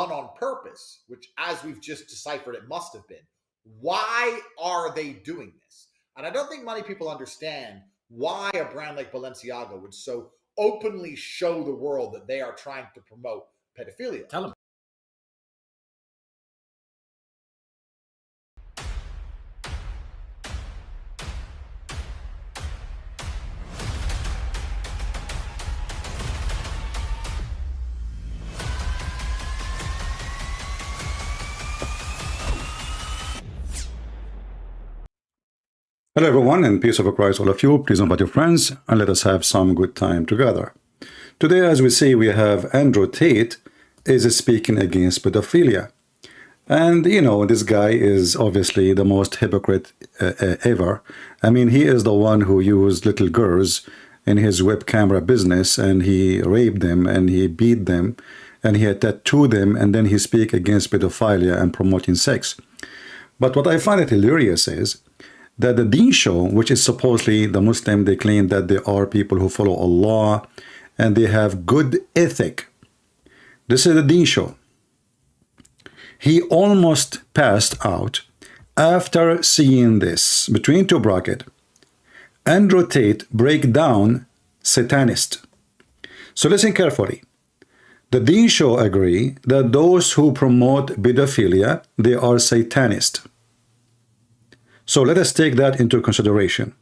done on purpose, which, as we've just deciphered, it must have been. Why are they doing this? And I don't think many people understand why a brand like Balenciaga would so openly show the world that they are trying to promote pedophilia. Tell them. Hello everyone, and peace of Christ all of you. Please invite your friends and let us have some good time together. Today, as we see, we have Andrew Tate is speaking against pedophilia. And you know, this guy is obviously the most hypocrite ever. I mean, he is the one who used little girls in his web camera business, and he raped them and he beat them and he had tattooed them, and then he speak against pedophilia and promoting sex. But what I find it hilarious is that the Deen show, which is supposedly the Muslim, they claim that they are people who follow Allah and they have good ethic. This is the Deen show. He almost passed out after seeing this. Between two brackets, Andrew Tate break down Satanist. So listen carefully. The Deen show agree that those who promote pedophilia, they are Satanist. So let us take that into consideration.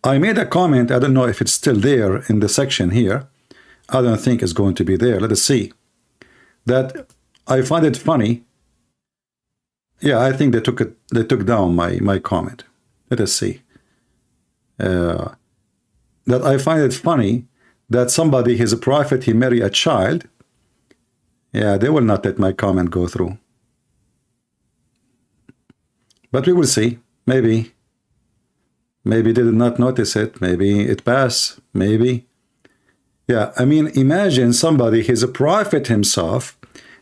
I made a comment, I don't know if it's still there in the section here. I don't think it's going to be there. Let us see. That I find it funny. Yeah, I think they took down my comment. Let us see. That I find it funny that somebody, he's a prophet, he marry a child. Yeah, they will not let my comment go through. But we will see. Maybe they did not notice it. Maybe it passed. Maybe. Yeah, I mean, imagine somebody, he's a prophet himself,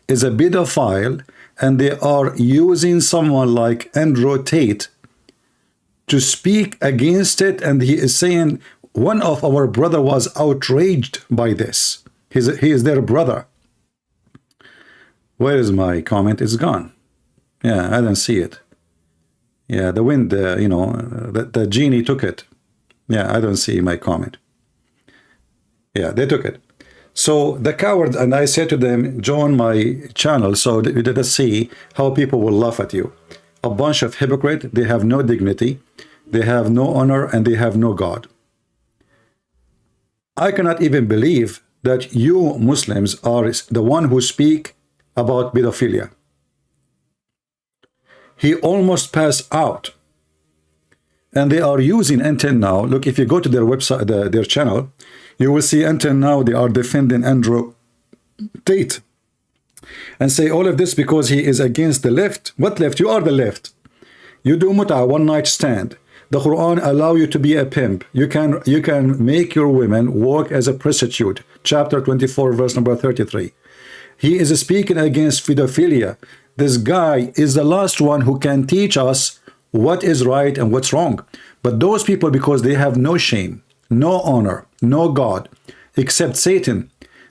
is a pedophile, and they are using someone like Andrew Tate to speak against it, and he is saying one of our brother was outraged by this. He is their brother. Where is my comment? It's gone. Yeah, I don't see it. Yeah, the wind, you know, the genie took it. Yeah, I don't see my comment. Yeah, they took it. So the cowards, and I said to them, join my channel so let us see how people will laugh at you. A bunch of hypocrites, they have no dignity, they have no honor, and they have no God. I cannot even believe that you Muslims are the one who speak about pedophilia. He almost passed out, and they are using until now. Look, if you go to their website, their channel, you will see until now they are defending Andrew Tate and say all of this because he is against the left. What left? You are the left. You do mut'a, one night stand. The Quran allow you to be a pimp. You can make your women work as a prostitute. Chapter 24, verse number 33. He is speaking against pedophilia. This guy is the last one who can teach us what is right and what's wrong. But those people, because they have no shame, no honor, no God, except Satan,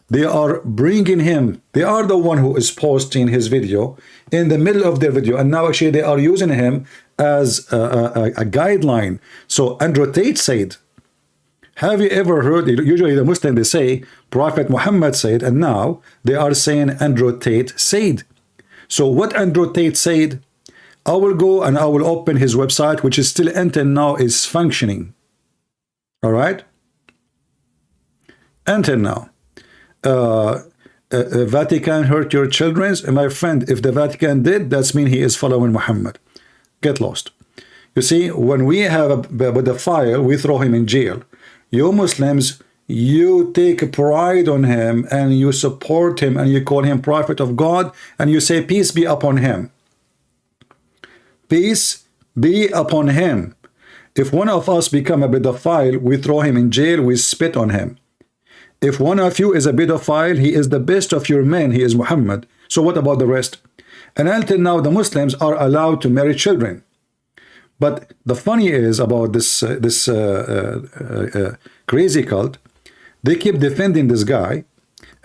they are bringing him. They are the one who is posting his video in the middle of their video. And now actually they are using him as a guideline. So Andrew Tate said, have you ever heard, usually the Muslim, they say, Prophet Muhammad said, and now they are saying Andrew Tate said. So what Andrew Tate said, I will go and I will open his website, which is still until now is functioning. All right? Until now. Vatican hurt your children. My friend, if the Vatican did, that's mean he is following Muhammad. Get lost. You see, when we have a pedophile, we throw him in jail. You Muslims, you take pride on him and you support him and you call him prophet of God and you say peace be upon him. Peace be upon him. If one of us become a pedophile, we throw him in jail, we spit on him. If one of you is a pedophile, he is the best of your men, he is Muhammad. So what about the rest? And until now, the Muslims are allowed to marry children. But the funny is about this crazy cult, they keep defending this guy,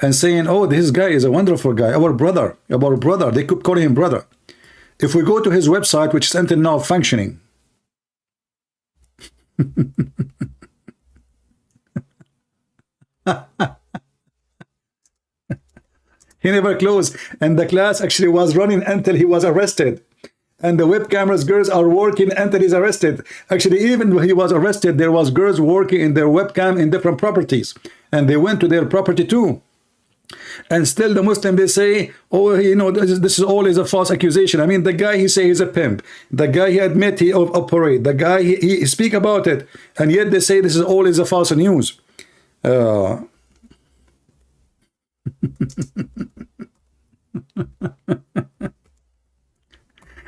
and saying, oh, this guy is a wonderful guy, our brother, they could call him brother. If we go to his website, which is until now functioning, he never closed, and the class actually was running until he was arrested. And the web cameras girls are working until he's arrested. Actually, even when he was arrested, there was girls working in their webcam in different properties, and they went to their property too. And still the Muslim, they say, oh, you know, this is always a false accusation. I mean, the guy, he say he's a pimp. The guy, he admit he operate. The guy, he speak about it. And yet they say this is always a false news.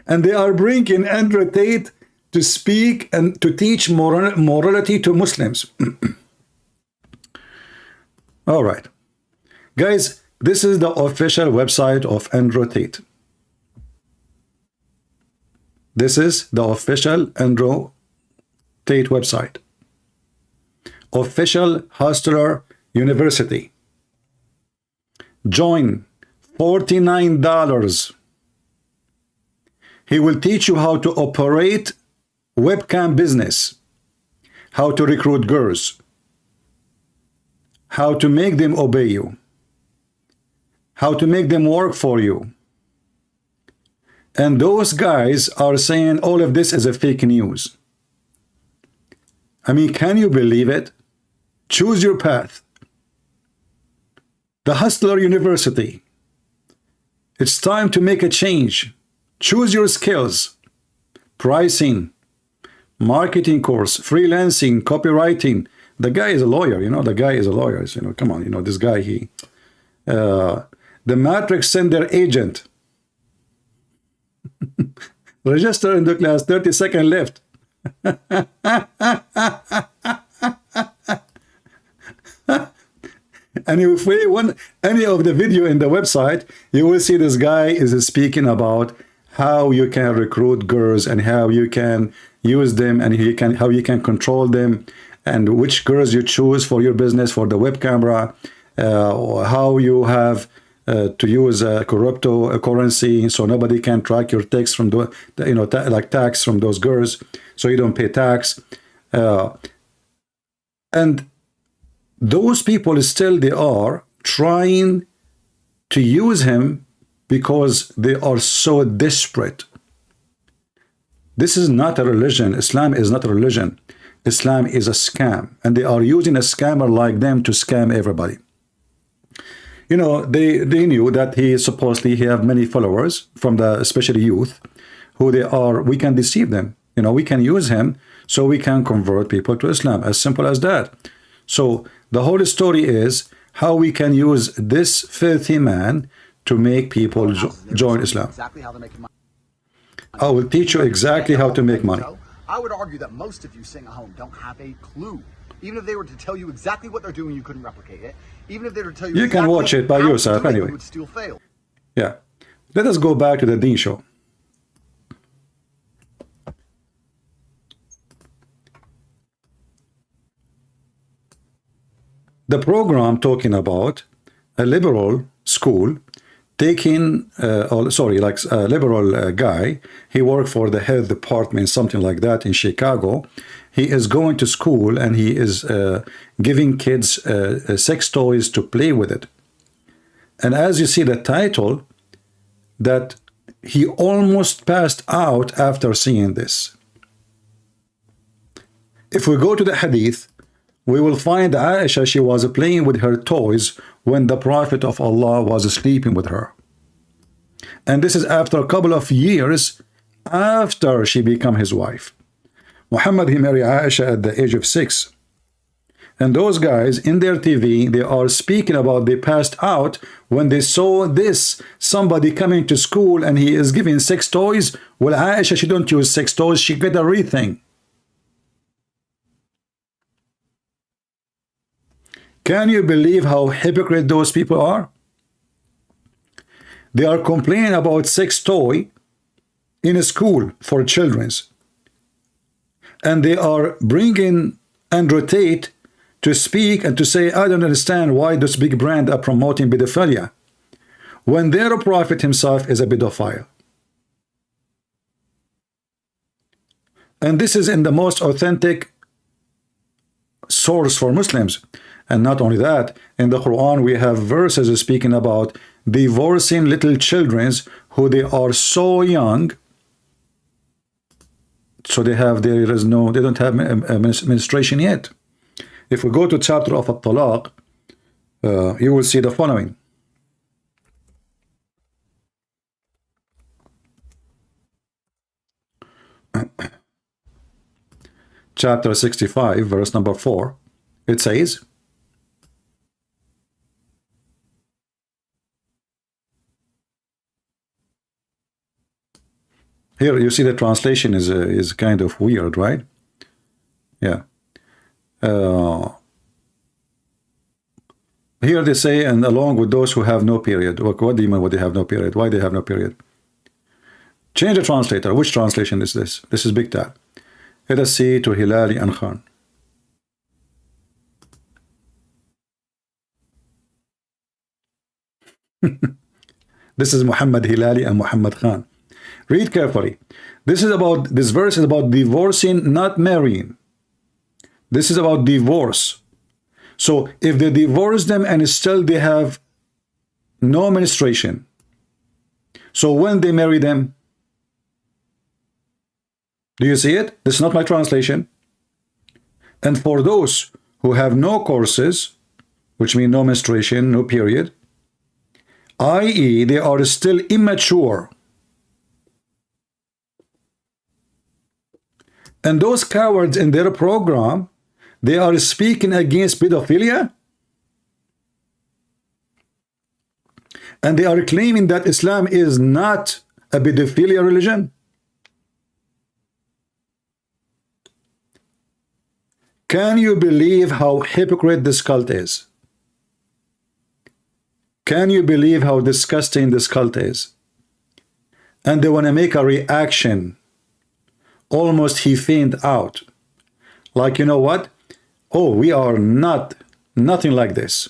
And they are bringing Andrew Tate to speak and to teach morality to Muslims. All right. Guys, this is the official website of Andrew Tate. This is the official Andrew Tate website. Official Hustler University. Join, $49. He will teach you how to operate webcam business, how to recruit girls, how to make them obey you, how to make them work for you. And those guys are saying all of this is a fake news. I mean, can you believe it? Choose your path. The Hustler University. It's time to make a change. Choose your skills. Pricing, marketing course, freelancing, copywriting. The guy is a lawyer, you know, the guy is a lawyer. You know, come on, you know, this guy, the Matrix send their agent. Register in the class, 30 seconds left. And if we want any of the video in the website, you will see this guy is speaking about how you can recruit girls and how you can use them and how you can control them, and which girls you choose for your business, for the web camera, how you have to use a cryptocurrency so nobody can track your tax from the, you know, like tax from those girls, so you don't pay tax. And those people still, they are trying to use him because they are so desperate. This is not a religion. Islam is not a religion. Islam is a scam, and they are using a scammer like them to scam everybody. You know, they knew that he supposedly have many followers from the especially youth, who they are. We can deceive them. You know, we can use him so we can convert people to Islam. As simple as that. So the whole story is how we can use this filthy man to make people join Islam. I will teach you exactly how to make money. I would argue that most of you sitting at home don't have a clue. Even if they were to tell you exactly what they're doing, you couldn't replicate it. Even if they were to tell you, you can watch it by yourself anyway. You would still fail. Yeah. Let us go back to the Deen show. The program talking about a liberal school taking, like a liberal guy, he worked for the health department, something like that in Chicago. He is going to school and he is giving kids sex toys to play with it. And as you see the title, that he almost passed out after seeing this. If we go to the hadith, we will find Aisha, she was playing with her toys when the Prophet of Allah was sleeping with her. And this is after a couple of years after she became his wife. Muhammad, he married Aisha at the age of 6. And those guys in their TV, they are speaking about they passed out when they saw this, somebody coming to school and he is giving sex toys. Well, Aisha, she don't use sex toys, she get everything. Can you believe how hypocrite those people are? They are complaining about sex toy in a school for children. And they are bringing Andrew Tate to speak and to say, I don't understand why this big brand are promoting pedophilia, when their prophet himself is a pedophile. And this is in the most authentic source for Muslims. And not only that, in the Quran we have verses speaking about divorcing little children who they are so young, so they don't have menstruation yet. If we go to chapter of At-Talaq, you will see the following. Chapter 65, verse number 4, it says, here you see the translation is kind of weird, right? Yeah. Here they say, and along with those who have no period. What do you mean what they have no period? Why they have no period? Change the translator. Which translation is this? This is Big Tat. Let us see to Hilali and Khan. This is Muhammad Hilali and Muhammad Khan. Read carefully. This verse is about divorcing, not marrying. This is about divorce. So if they divorce them and still they have no menstruation, so when they marry them, do you see it? This is not my translation. And for those who have no courses, which mean no menstruation, no period, i.e. they are still immature. And those cowards in their program, they are speaking against pedophilia. And they are claiming that Islam is not a pedophilia religion. Can you believe how hypocrite this cult is? Can you believe how disgusting this cult is? And they want to make a reaction. Almost he fainted out. Like, you know what? Oh, we are nothing like this.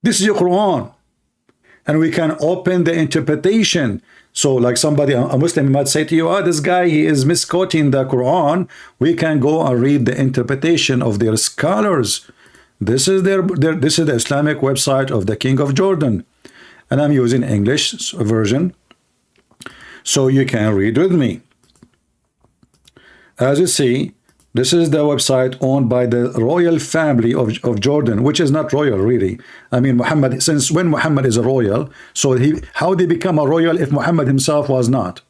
This is your Quran. And we can open the interpretation. So like somebody, a Muslim might say to you, oh, this guy, he is misquoting the Quran. We can go and read the interpretation of their scholars. This is this is the Islamic website of the King of Jordan. And I'm using English version. So you can read with me. As you see, this is the website owned by the royal family of Jordan, which is not royal really. I mean, Muhammad, since when Muhammad is a royal, so how did he become a royal if Muhammad himself was not?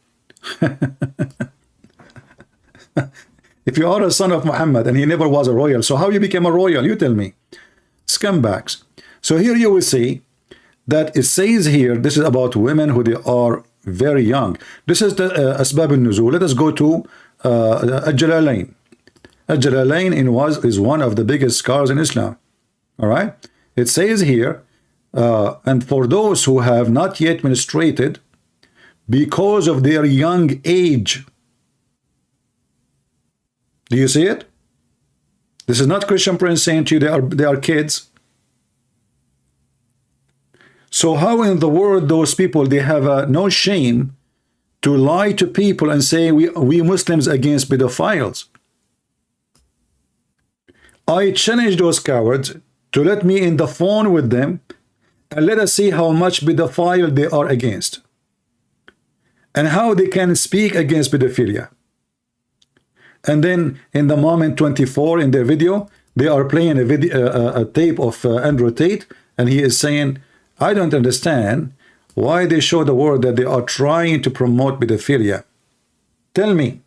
If you are a son of Muhammad and he never was a royal, so how you became a royal? You tell me. Scumbags. So here you will see that it says here, this is about women who they are very young. This is the Asbab al-Nuzul. Let us go to Al-Jalalain. Al-Jalalain is one of the biggest scholars in Islam. All right. It says here, and for those who have not yet menstruated because of their young age. Do you see it? This is not Christian Prince saying to you they are kids. So how in the world those people, they have no shame to lie to people and say we Muslims against pedophiles? I challenge those cowards to let me in the phone with them and let us see how much pedophile they are against and how they can speak against pedophilia. And then in the moment 24 in their video, they are playing a tape of Andrew Tate, and he is saying, I don't understand why they show the world that they are trying to promote pedophilia. Tell me.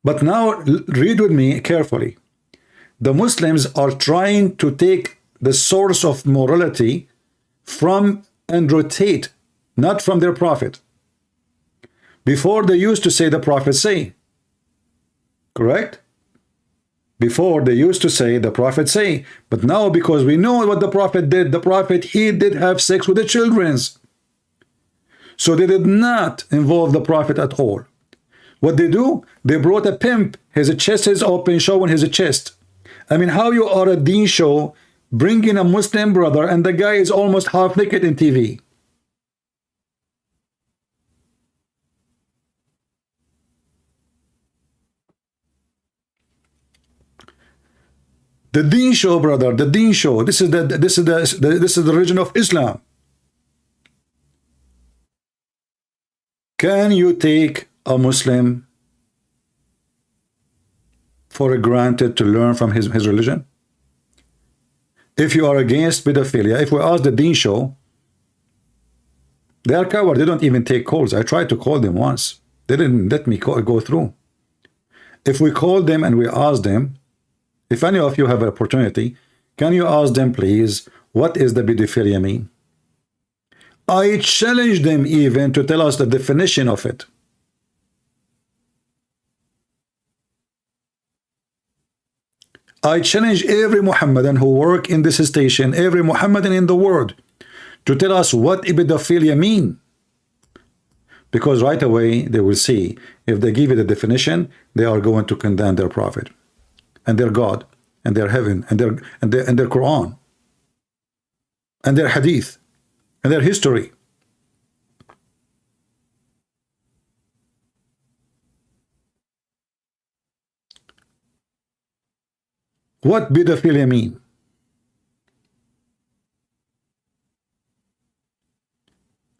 But now read with me carefully. The Muslims are trying to take the source of morality from Andrew Tate, not from their prophet. Before they used to say the prophet say. Correct? Before they used to say the prophet say. But now because we know what the prophet did, he did have sex with the children. So they did not involve the prophet at all. What they do? They brought a pimp. His chest is open, showing his chest. I mean, how you are a deen show, bringing a Muslim brother, and the guy is almost half naked in TV. The deen show, brother, the deen show. This is the religion of Islam. Can you take a Muslim for granted to learn from his religion? If you are against pedophilia, if we ask the deen show, they are cowards. They don't even take calls. I tried to call them once. They didn't let me go through. If we call them and we ask them, if any of you have an opportunity, can you ask them, please, what does the pedophilia mean? I challenge them even to tell us the definition of it. I challenge every Muhammadan who work in this station, every Muhammadan in the world, to tell us what pedophilia mean. Because right away they will see, if they give it a definition, they are going to condemn their prophet and their God and their heaven and their Quran and their hadith and their history. What pedophilia mean?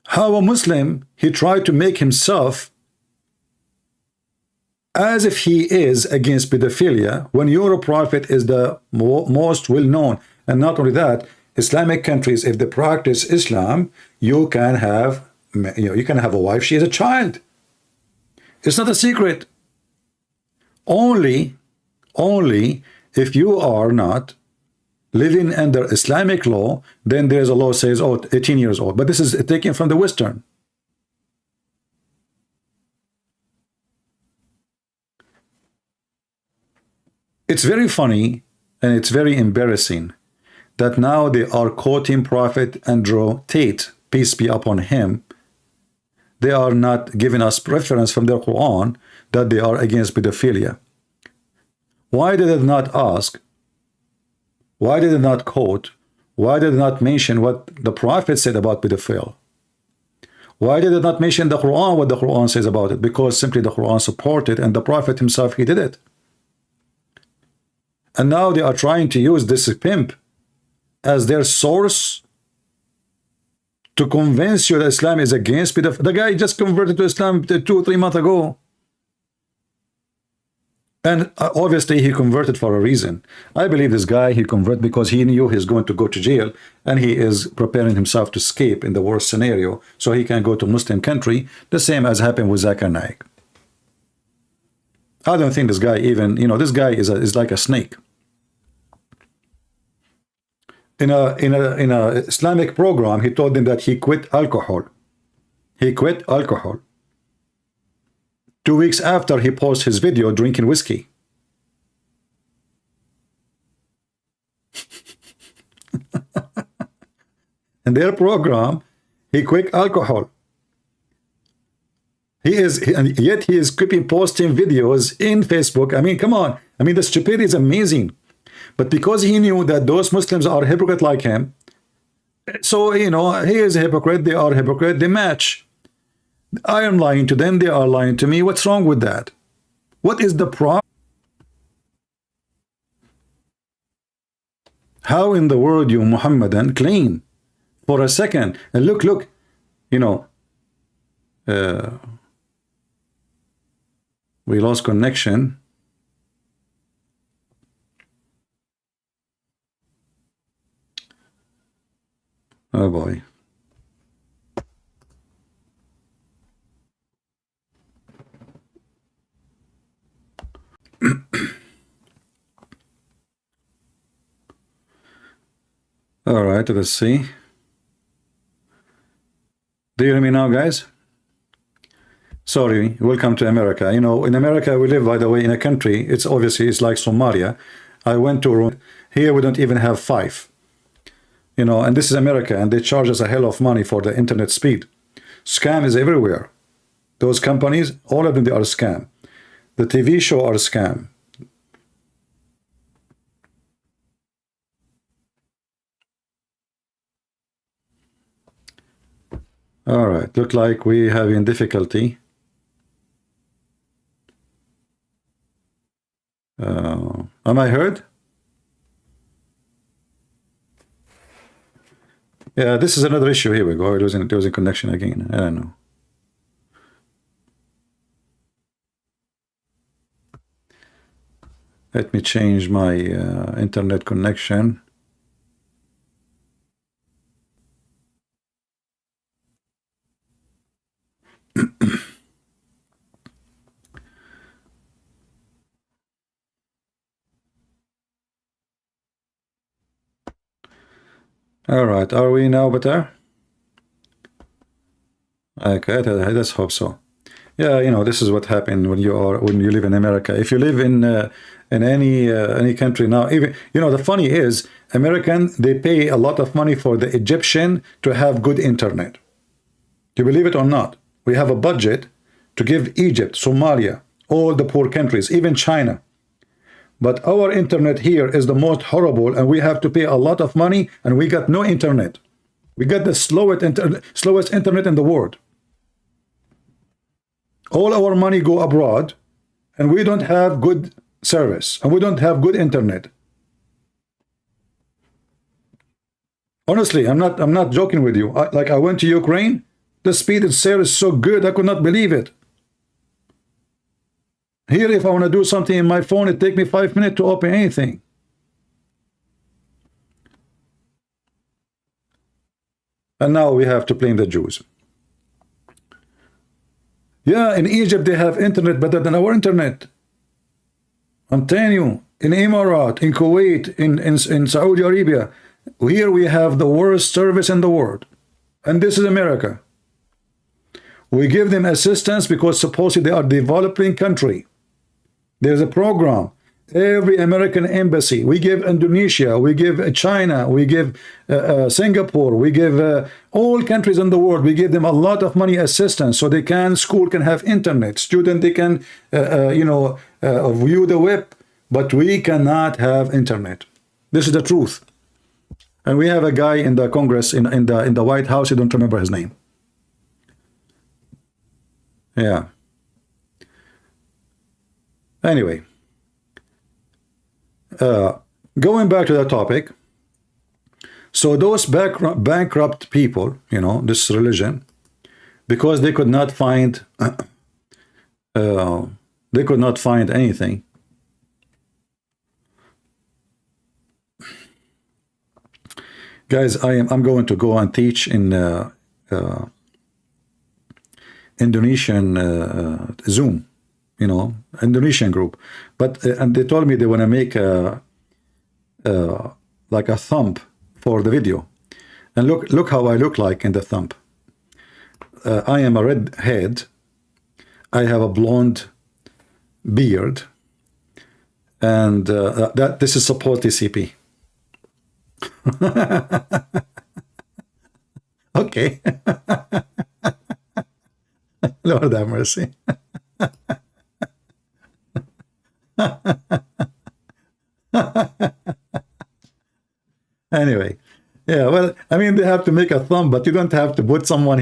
How a Muslim, he tried to make himself as if he is against pedophilia when your prophet is the most well-known. And not only that, Islamic countries, if they practice Islam, you can have a wife, she is a child. It's not a secret. Only if you are not living under Islamic law, then there's a law says, oh, 18 years old. But this is taken from the Western. It's very funny and it's very embarrassing that now they are quoting Prophet Andrew Tate, peace be upon him. They are not giving us preference from their Quran that they are against pedophilia. Why did they not ask? Why did they not quote? Why did they not mention what the Prophet said about pedophile? Why did they not mention the Quran, what the Quran says about it? Because simply the Quran supported and the Prophet himself, he did it. And now they are trying to use this pimp as their source to convince you that Islam is against pedophilia. The guy just converted to Islam 2 or 3 months ago. And obviously he converted for a reason. I believe this guy, he converted because he knew he's going to go to jail and he is preparing himself to escape in the worst scenario so he can go to Muslim country, the same as happened with Zakir Naik. I don't think this guy even, this guy is like a snake. In a Islamic program, he told them that he quit alcohol. He quit alcohol. 2 weeks after, he posted his video drinking whiskey. In their program, he quit alcohol. And yet he is keeping posting videos in Facebook. I mean, come on. I mean, the stupidity is amazing. But because he knew that those Muslims are hypocrite like him, so, he is a hypocrite, they are a hypocrite, they match. I am lying to them, they are lying to me. What's wrong with that? What is the problem? How in the world you Muhammadan claim for a second? And look, we lost connection. Oh boy. All right, let's see. Do you hear me now, guys? Sorry, welcome to America. In America, we live, by the way, in a country, it's like Somalia. I went to Rome. Here, we don't even have 5. And this is America, and they charge us a hell of money for the internet speed. Scam is everywhere. Those companies, all of them, they are a scam. The TV show are a scam. All right, look like we having difficulty. Am I heard? Yeah, this is another issue. Here we go. It was in connection again. I don't know. Let me change my internet connection. All right, are we now better? Okay, let's hope so. Yeah, you know, this is what happened when you live in America. If you live in any country now, even, you know, the funny is, American, they pay a lot of money for the Egyptian to have good internet. Do you believe it or not? We have a budget to give Egypt, Somalia, all the poor countries, even China. But our internet here is the most horrible, and we have to pay a lot of money, and we got no internet. We got the slowest internet in the world. All our money go abroad, and we don't have good service, and we don't have good internet. Honestly, I'm not joking with you. I went to Ukraine. The speed of sale is so good, I could not believe it. Here, if I want to do something in my phone, it takes me 5 minutes to open anything. And now we have to blame the Jews. Yeah, in Egypt, they have internet better than our internet. I'm telling you, in Emirat, in Kuwait, in Saudi Arabia, here we have the worst service in the world. And this is America. We give them assistance because supposedly they are a developing country. There's a program. Every American embassy, we give Indonesia, we give China, we give Singapore, we give all countries in the world, we give them a lot of money assistance so school can have internet, student, they can, view the web, but we cannot have internet. This is the truth. And we have a guy in the Congress, in the White House, I don't remember his name. Yeah. Anyway, going back to the topic, so those bankrupt people, you know, this religion, because they could not find, anything. Guys, I'm going to go and teach in Indonesian Zoom. You know, Indonesian group, but and they told me they want to make like a thumb for the video, and look how I look like in the thumb. I am a redhead. I have a blonde beard, and this is support TCP. Okay. Lord have mercy. Anyway, yeah, well, I mean, they have to make a thumb, but you don't have to put someone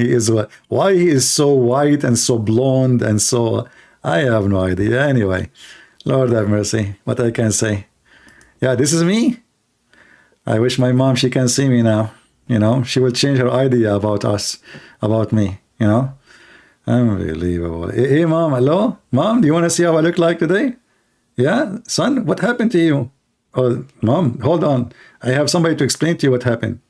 why he is so white and so blonde and so, I have no idea. Anyway, Lord have mercy, what I can say. Yeah, this is me. I wish my mom, she can see me now. You know, she will change her idea about us, about me, you know. Unbelievable. Hey, mom, hello? Mom, do you want to see how I look like today? Yeah, son, what happened to you? Oh, mom, hold on. I have somebody to explain to you what happened.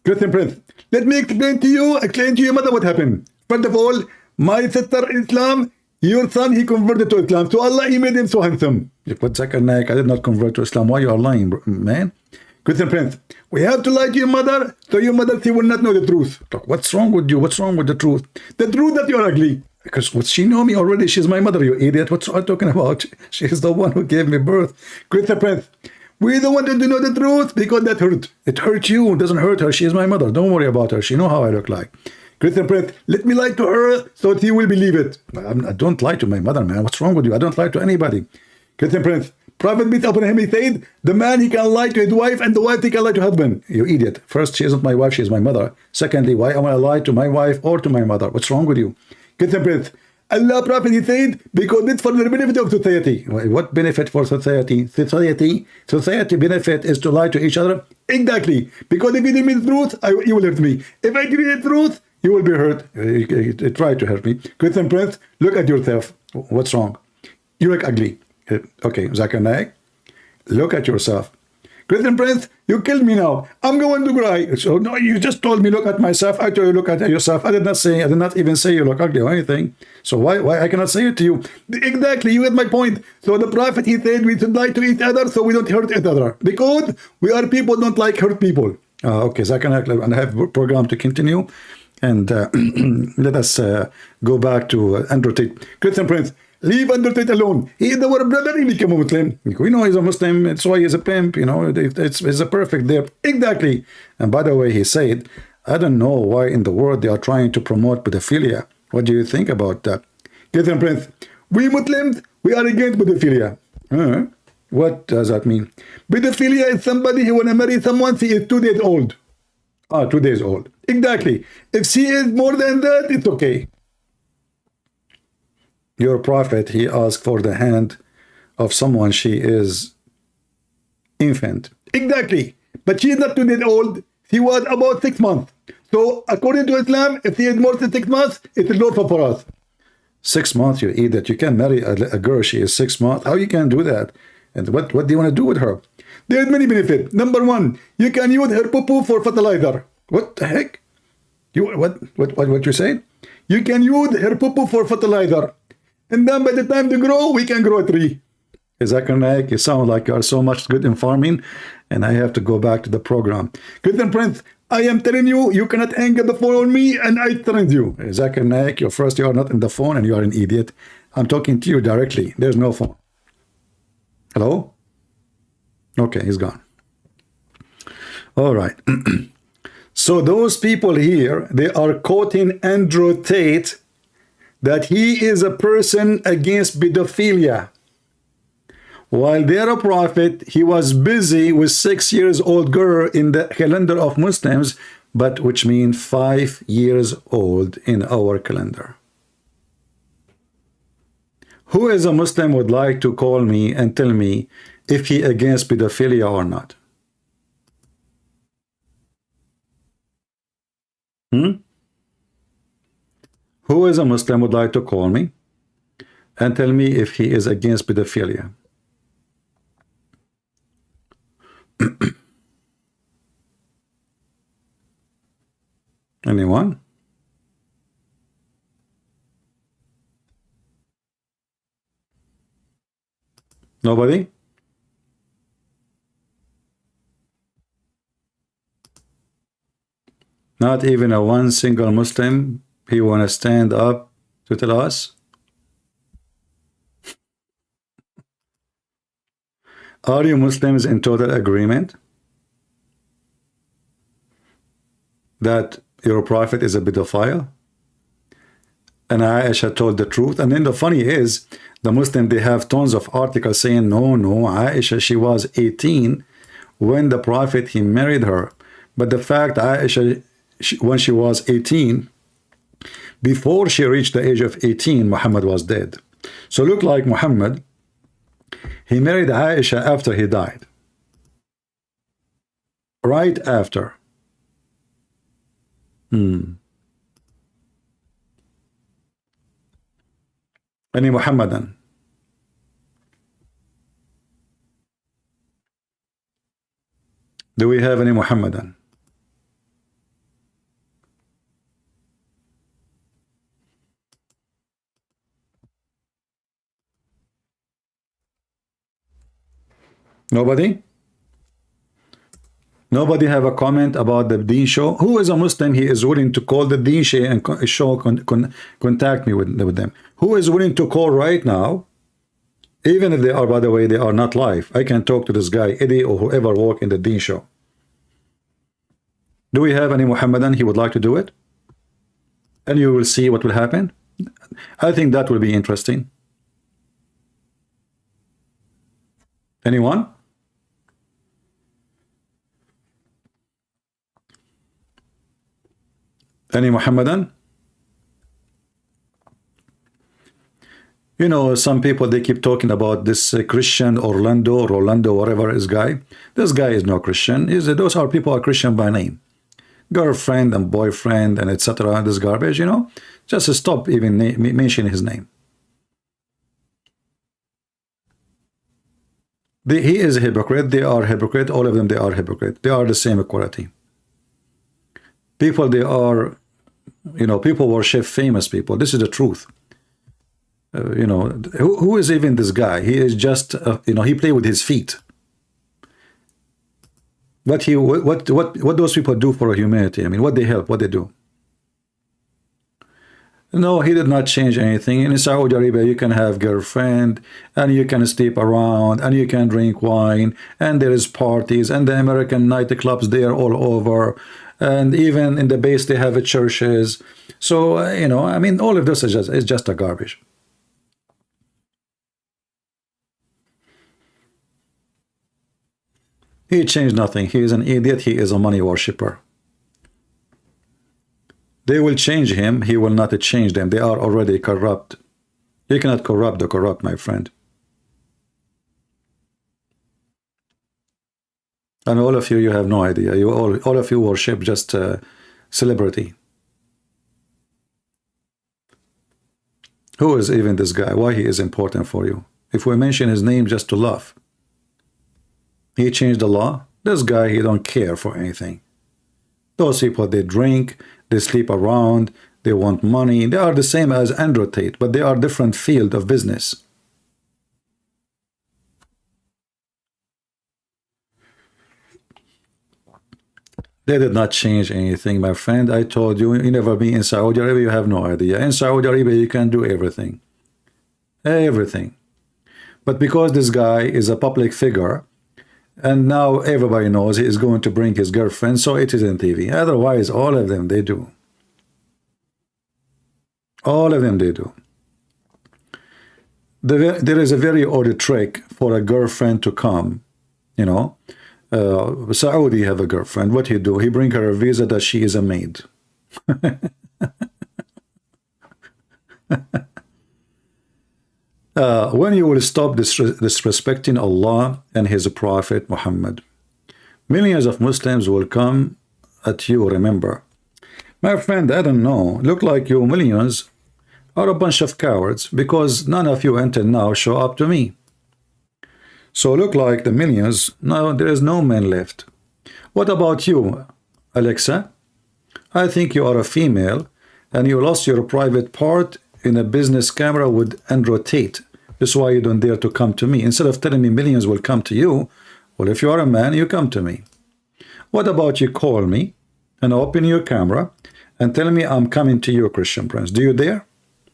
Christian Prince, let me explain to your mother what happened. First of all, my sister in Islam, your son, he converted to Islam. So Allah, he made him so handsome. What second, I did not convert to Islam. Why you are lying, man? Christian Prince, we have to lie to your mother, so your mother, she will not know the truth. Look, what's wrong with you? What's wrong with the truth? The truth that you're ugly. Because what she know me already, she's my mother, you idiot. What are you talking about? She's the one who gave me birth. Christian Prince, we don't want to know the truth because that hurt. It hurt you. It doesn't hurt her. She is my mother. Don't worry about her. She know how I look like. Christian Prince, let me lie to her so that he will believe it. I don't lie to my mother, man. What's wrong with you? I don't lie to anybody. Christian Prince, Prophet peace upon him, he said, the man, he can lie to his wife, and the wife, he can lie to husband. You idiot. First, she isn't my wife, she is my mother. Secondly, why am I lie to my wife or to my mother? What's wrong with you? Christian Prince, Allah Prophet, he said, because it's for the benefit of society. What benefit for society? Society benefit is to lie to each other? Exactly. Because if you tell me the truth, you will hurt me. If I tell you the truth, you will be hurt. You try to hurt me. Christian Prince, look at yourself. What's wrong? You look ugly. Okay, Zakir Naik, look at yourself. Christian Prince, you killed me now. I'm going to cry. So no, you just told me look at myself. I told you look at yourself. I did not even say you look ugly or anything. So why I cannot say it to you? Exactly, you get my point. So the Prophet, he said we should lie to each other so we don't hurt each other. Because we are people don't like hurt people. Okay, Zakir Naik, and I have a program to continue. And let us go back to Andrew Tate. Christian Prince, leave Andrew Tate alone. He is our brother. He became a Muslim. We know he's a Muslim. That's why he's a pimp. You know, it's a perfect there. Exactly. And by the way, he said, I don't know why in the world they are trying to promote pedophilia. What do you think about that? Christian Prince, we Muslims, we are against pedophilia. What does that mean? Pedophilia is somebody who want to marry someone, she is 2 days old. 2 days old. Exactly. If she is more than that, it's okay. Your prophet, he asked for the hand of someone, she is infant. Exactly. But she is not 2 days old. She was about 6 months. So according to Islam, if she is more than 6 months, it is lawful for us. 6 months, you eat that. You can marry a girl, she is 6 months. How you can do that? And what do you want to do with her? There is many benefits. Number one, you can use her poo-poo for fertilizer. What the heck? What you saying? You can use her poo-poo for fertilizer. And then by the time they grow, we can grow a tree. Zakir Naik, you sound like you are so much good in farming, and I have to go back to the program. Christian Prince, I am telling you, you cannot hang up the phone on me, and I threatened you. Zakir Naik, you are not in the phone, and you are an idiot. I'm talking to you directly. There's no phone. Hello? Okay, he's gone. All right. So those people here, they are quoting Andrew Tate that he is a person against pedophilia. While their prophet, he was busy with 6 years old girl in the calendar of Muslims, but which means 5 years old in our calendar. Who is a Muslim would like to call me and tell me if he against pedophilia or not? Who is a Muslim would like to call me and tell me if he is against pedophilia? Anyone? Nobody? Not even a one single Muslim he want to stand up to tell us? Are you Muslims in total agreement that your prophet is a pedophile? And Aisha told the truth. And then the funny is, the Muslim, they have tons of articles saying, no, Aisha, she was 18 when the prophet, he married her. But the fact, Aisha, when she was 18, before she reached the age of 18, Muhammad was dead. So look like Muhammad, he married Aisha after he died. Right after. Any Muhammadan? Do we have any Muhammadan? Nobody? Nobody have a comment about the Deen show? Who is a Muslim? He is willing to call the Deen show contact me with them. Who is willing to call right now? Even if they are, by the way, they are not live. I can talk to this guy, Eddie, or whoever work in the Deen show. Do we have any Muhammadan? He would like to do it? and you will see what will happen. I think that will be interesting. Anyone? Any Muhammadan? You know, some people, they keep talking about this Christian Rolando, whatever is guy. This guy is no Christian. Those are people are Christian by name. Girlfriend and boyfriend and etc. This garbage, you know. Just stop even mentioning his name. He is a hypocrite. They are hypocrite. All of them, they are hypocrite. They are the same quality. People, they are, you know, people worship famous people. This is the truth. You know, who is even this guy? He is just, you know, he play with his feet. What those people do for humanity? I mean, what they help, what they do? No, he did not change anything. In Saudi Arabia, you can have girlfriend, and you can sleep around, and you can drink wine, and there is parties, and the American nightclubs there all over, and even in the base they have churches. So you know, I mean, all of this is just a garbage. He changed nothing. He is an idiot. He is a money worshipper. They will change him. He will not change them. They are already corrupt. You cannot corrupt the corrupt, my friend. And all of you, you have no idea. You all of you worship just celebrity. Who is even this guy? Why he is important for you? If we mention his name just to laugh. He changed the law. This guy, he don't care for anything. Those people, they drink, they sleep around, they want money. They are the same as Andrew Tate, but they are different field of business. They did not change anything, my friend. I told you, you never been in Saudi Arabia, you have no idea. In Saudi Arabia, you can do everything. Everything. But because this guy is a public figure, and now everybody knows he is going to bring his girlfriend, so it is on TV. Otherwise, all of them, they do. All of them, they do. There is a very odd trick for a girlfriend to come, you know. Saudi have a girlfriend. What he do? He bring her a visa that she is a maid. When you will stop disrespecting Allah and His Prophet Muhammad, millions of Muslims will come at you, remember. My friend, I don't know, look like you millions are a bunch of cowards because none of you until now show up to me. So look like the millions, now there is no man left. What about you, Alexa? I think you are a female and you lost your private part in a business camera with Andrew Tate. That's why you don't dare to come to me. Instead of telling me millions will come to you, well, if you are a man, you come to me. What about you call me and open your camera and tell me I'm coming to you, Christian Prince? Do you dare?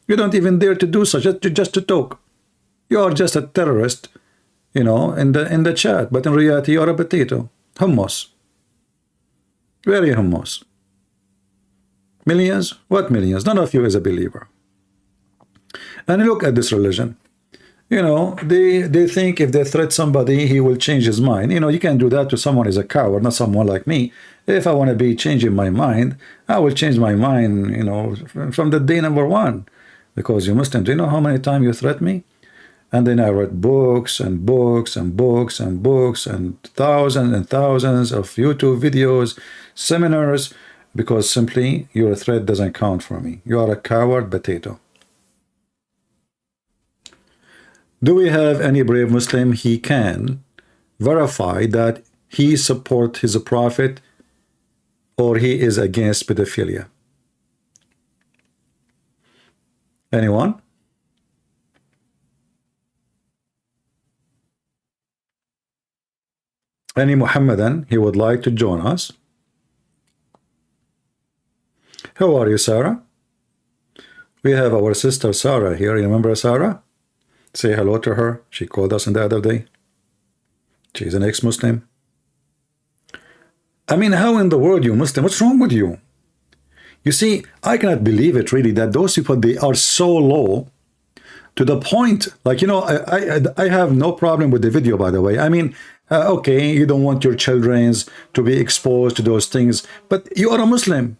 You don't even dare to do such, just to talk. You are just a terrorist, you know, in the chat, but in reality, you are a potato. Hummus. Very hummus. Millions? What millions? None of you is a believer. And look at this religion. You know, they think if they threat somebody, he will change his mind. You know, you can do that to someone who's a coward, not someone like me. If I want to be changing my mind, I will change my mind, you know, from the day number one. Because you Muslims, do you know how many times you threat me? And then I wrote books and books and books and books and thousands of YouTube videos, seminars, because simply your threat doesn't count for me. You are a coward potato. Do we have any brave Muslim he can verify that he supports his prophet or he is against pedophilia? Anyone? Any Muhammadan he would like to join us? How are you, Sarah? We have our sister Sarah here. You remember Sarah? Say hello to her. She called us on the other day. She's an ex-Muslim. I mean, how in the world, you Muslim? What's wrong with you? You see, I cannot believe it really that those people, they are so low to the point, like, you know, I have no problem with the video, by the way. I mean, okay, you don't want your children to be exposed to those things, but you are a Muslim.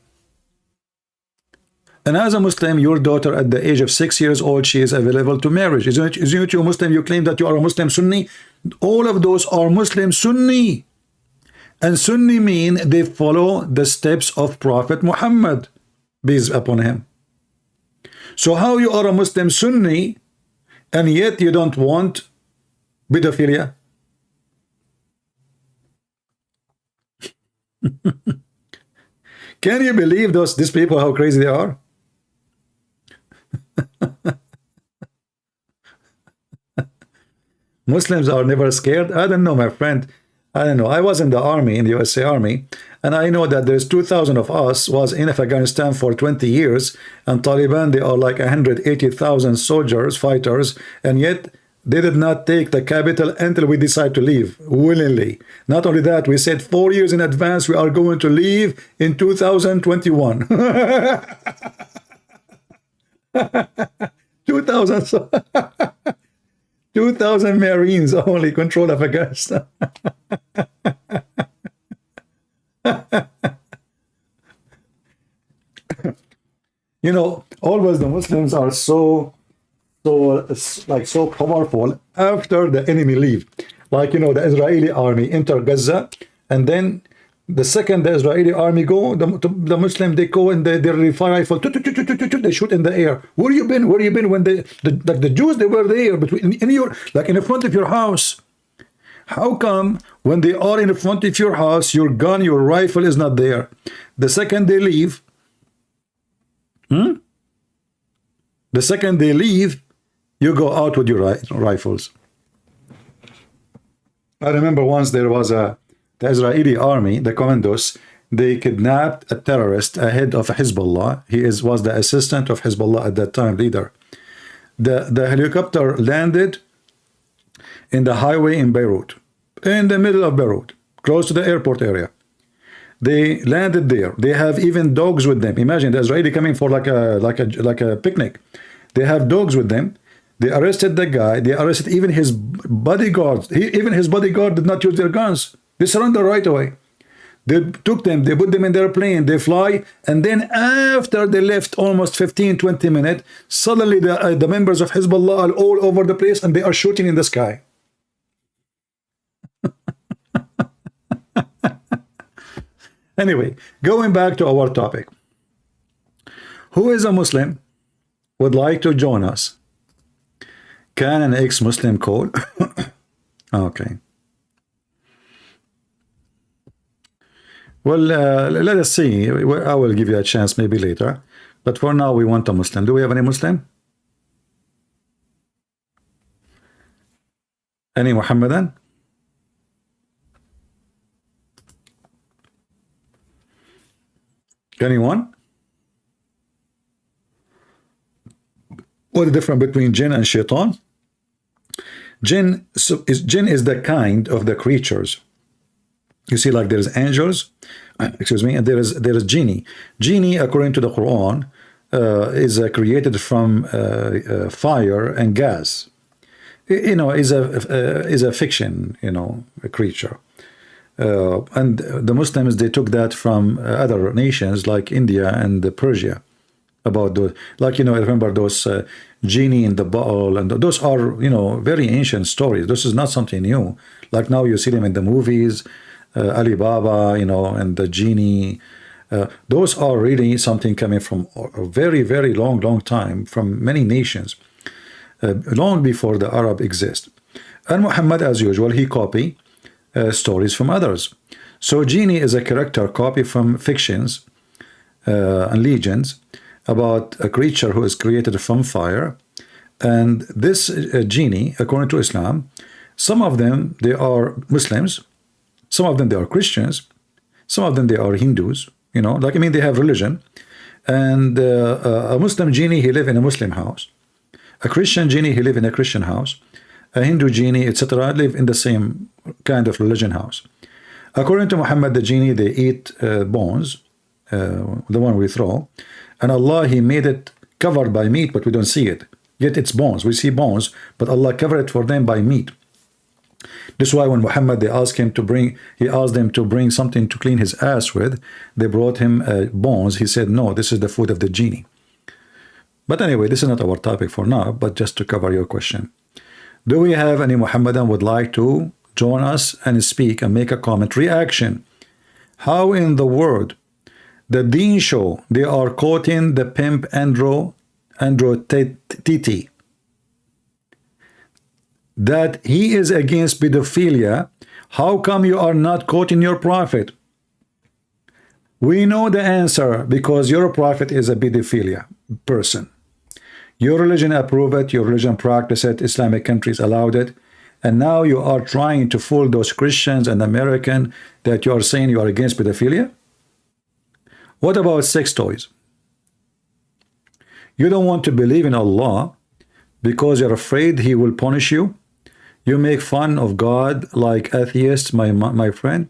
And as a Muslim, your daughter at the age of 6 years old, she is available to marriage. Isn't it you a Muslim? You claim that you are a Muslim Sunni. All of those are Muslim Sunni. And Sunni mean they follow the steps of Prophet Muhammad, peace upon him. So how you are a Muslim Sunni and yet you don't want pedophilia? Can you believe these people, how crazy they are? Muslims are never scared. I don't know, my friend. I don't know. I was in the army, in the USA Army, and I know that there's 2,000 of us was in Afghanistan for 20 years, and Taliban, they are like 180,000 soldiers, fighters, and yet they did not take the capital until we decide to leave willingly. Not only that, we said 4 years in advance we are going to leave in 2021. 2,000 2,000 Marines only control Afghanistan. You know, always the Muslims are so powerful after the enemy leave. Like, you know, the Israeli army enter Gaza, and then the second the Israeli army go, the Muslim, they go and they rifle, they shoot in the air. Where you been? Where you been when like the Jews, they were there between in your, like in the front of your house. How come when they are in the front of your house, your gun, your rifle is not there? The second they leave, the second they leave, you go out with your rifles. I remember once there was the Israeli army, the commandos, they kidnapped a terrorist, a head of Hezbollah. He was the assistant of Hezbollah at that time, leader. The helicopter landed in the highway in Beirut, in the middle of Beirut, close to the airport area. They landed there. They have even dogs with them. Imagine the Israeli coming for like a picnic. They have dogs with them. They arrested the guy. They arrested even his bodyguards. Even his bodyguard did not use their guns. They surrender right away. They took them, they put them in their plane, they fly, and then after they left almost 15-20 minutes, suddenly the members of Hezbollah are all over the place and they are shooting in the sky. Anyway, going back to our topic. Who is a Muslim would like to join us? Can an ex-Muslim call? Okay. Well, let us see. I will give you a chance maybe later. But for now, we want a Muslim. Do we have any Muslim? Any Muhammadan? Anyone? What's the difference between jinn and shaitan? Jinn is the kind of the creatures. You see, like there's angels, excuse me, and there is genie. Genie, according to the Quran, is created from fire and gas. You know, is a fiction, you know, a creature. And the Muslims, they took that from other nations like India and Persia. About those, like, you know, I remember those genie in the bottle, and those are, you know, very ancient stories. This is not something new. Like now you see them in the movies. Alibaba, you know, and the genie, those are really something coming from a very, very long time from many nations, long before the Arab exist. And Muhammad, as usual, he copy stories from others. So genie is a character copy from fictions and legends about a creature who is created from fire. And this genie, according to Islam, some of them, they are Muslims. Some of them, they are Christians. Some of them, they are Hindus. You know, like, I mean, they have religion. And a Muslim genie, he live in a Muslim house. A Christian genie, he live in a Christian house. A Hindu genie, etc., live in the same kind of religion house. According to Muhammad, the genie, they eat bones the one we throw, and Allah, He made it covered by meat, but we don't see it. Yet it's bones. We see bones, but Allah covered it for them by meat. This is why when Muhammad, he asked them to bring something to clean his ass with. They brought him bones. He said, no, this is the food of the genie. But anyway, this is not our topic for now, but just to cover your question. Do we have any Muhammadan would like to join us and speak and make a comment? Reaction. How in the world the Deen show they are quoting the pimp Andrew Tate that he is against pedophilia? How come you are not quoting your prophet? We know the answer, because your prophet is a pedophilia person. Your religion approve it, your religion practice it, Islamic countries allowed it, and now you are trying to fool those Christians and American that you are saying you are against pedophilia? What about sex toys? You don't want to believe in Allah because you're afraid He will punish you. You make fun of God like atheists, my friend.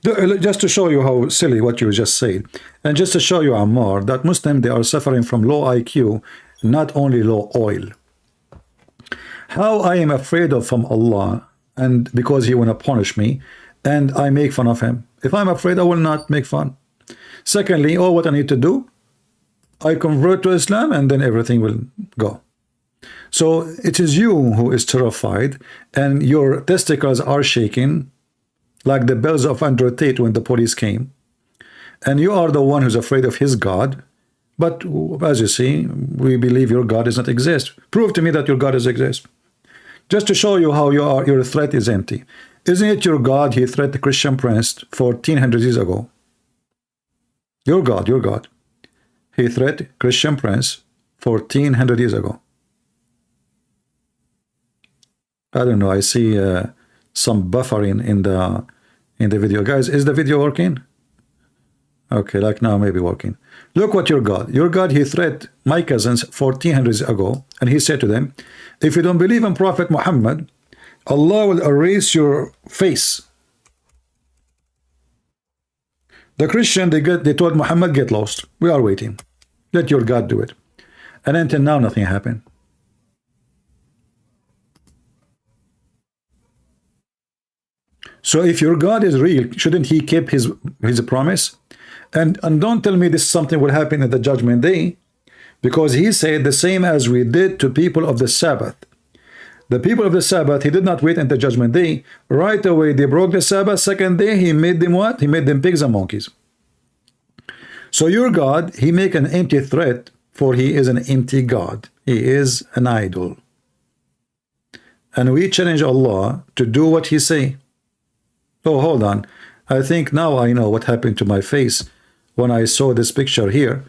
Just to show you how silly what you just said, and just to show you, Ammar, that Muslims, they are suffering from low IQ, not only low oil. How I am afraid of from Allah, and because He want to punish me, and I make fun of Him. If I'm afraid, I will not make fun. Secondly, what I need to do, I convert to Islam, and then everything will go. So it is you who is terrified, and your testicles are shaking like the bells of Andrew Tate when the police came, and you are the one who's afraid of his God. But as you see, we believe your God does not exist. Prove to me that your God does exist. Just to show you how your threat is empty. Isn't it your God? He threatened the Christian prince 1400 years ago. Your God. He threatened Christian prince 1400 years ago. I don't know. I see some buffering in the video. Guys, is the video working? Okay, like now maybe working. Look what your God, he threatened my cousins 1400 years ago, and he said to them, if you don't believe in Prophet Muhammad, Allah will erase your face. The Christian, they told Muhammad, get lost. We are waiting. Let your God do it. And until now, nothing happened. So if your God is real, shouldn't He keep his promise? And don't tell me this something will happen at the judgment day, because He said the same as we did to people of the Sabbath. The people of the Sabbath, He did not wait until judgment day. Right away, they broke the Sabbath. Second day, He made them what? He made them pigs and monkeys. So your God, He make an empty threat, for He is an empty God. He is an idol. And we challenge Allah to do what He say. Oh, hold on. I think now I know what happened to my face when I saw this picture here.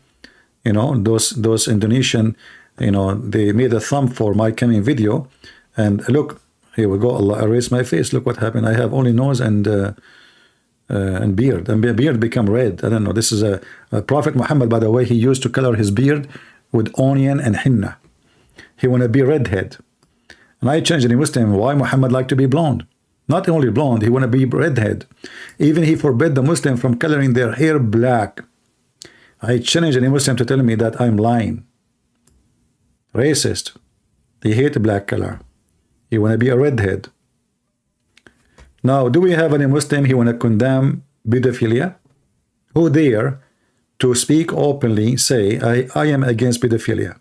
You know, those Indonesian, you know, they made a thumb for my coming video. And look, here we go. Allah erased my face. Look what happened. I have only nose and beard. And my beard become red. I don't know. This is a Prophet Muhammad, by the way, he used to color his beard with onion and henna. He want to be redhead. And I changed any Muslim. Why Muhammad like to be blonde? Not only blonde, he want to be redhead. Even he forbid the Muslim from coloring their hair black. I challenge any Muslim to tell me that I'm lying. Racist. He hate black color. He want to be a redhead. Now, do we have any Muslim he want to condemn pedophilia? Who dare to speak openly, say, I am against pedophilia?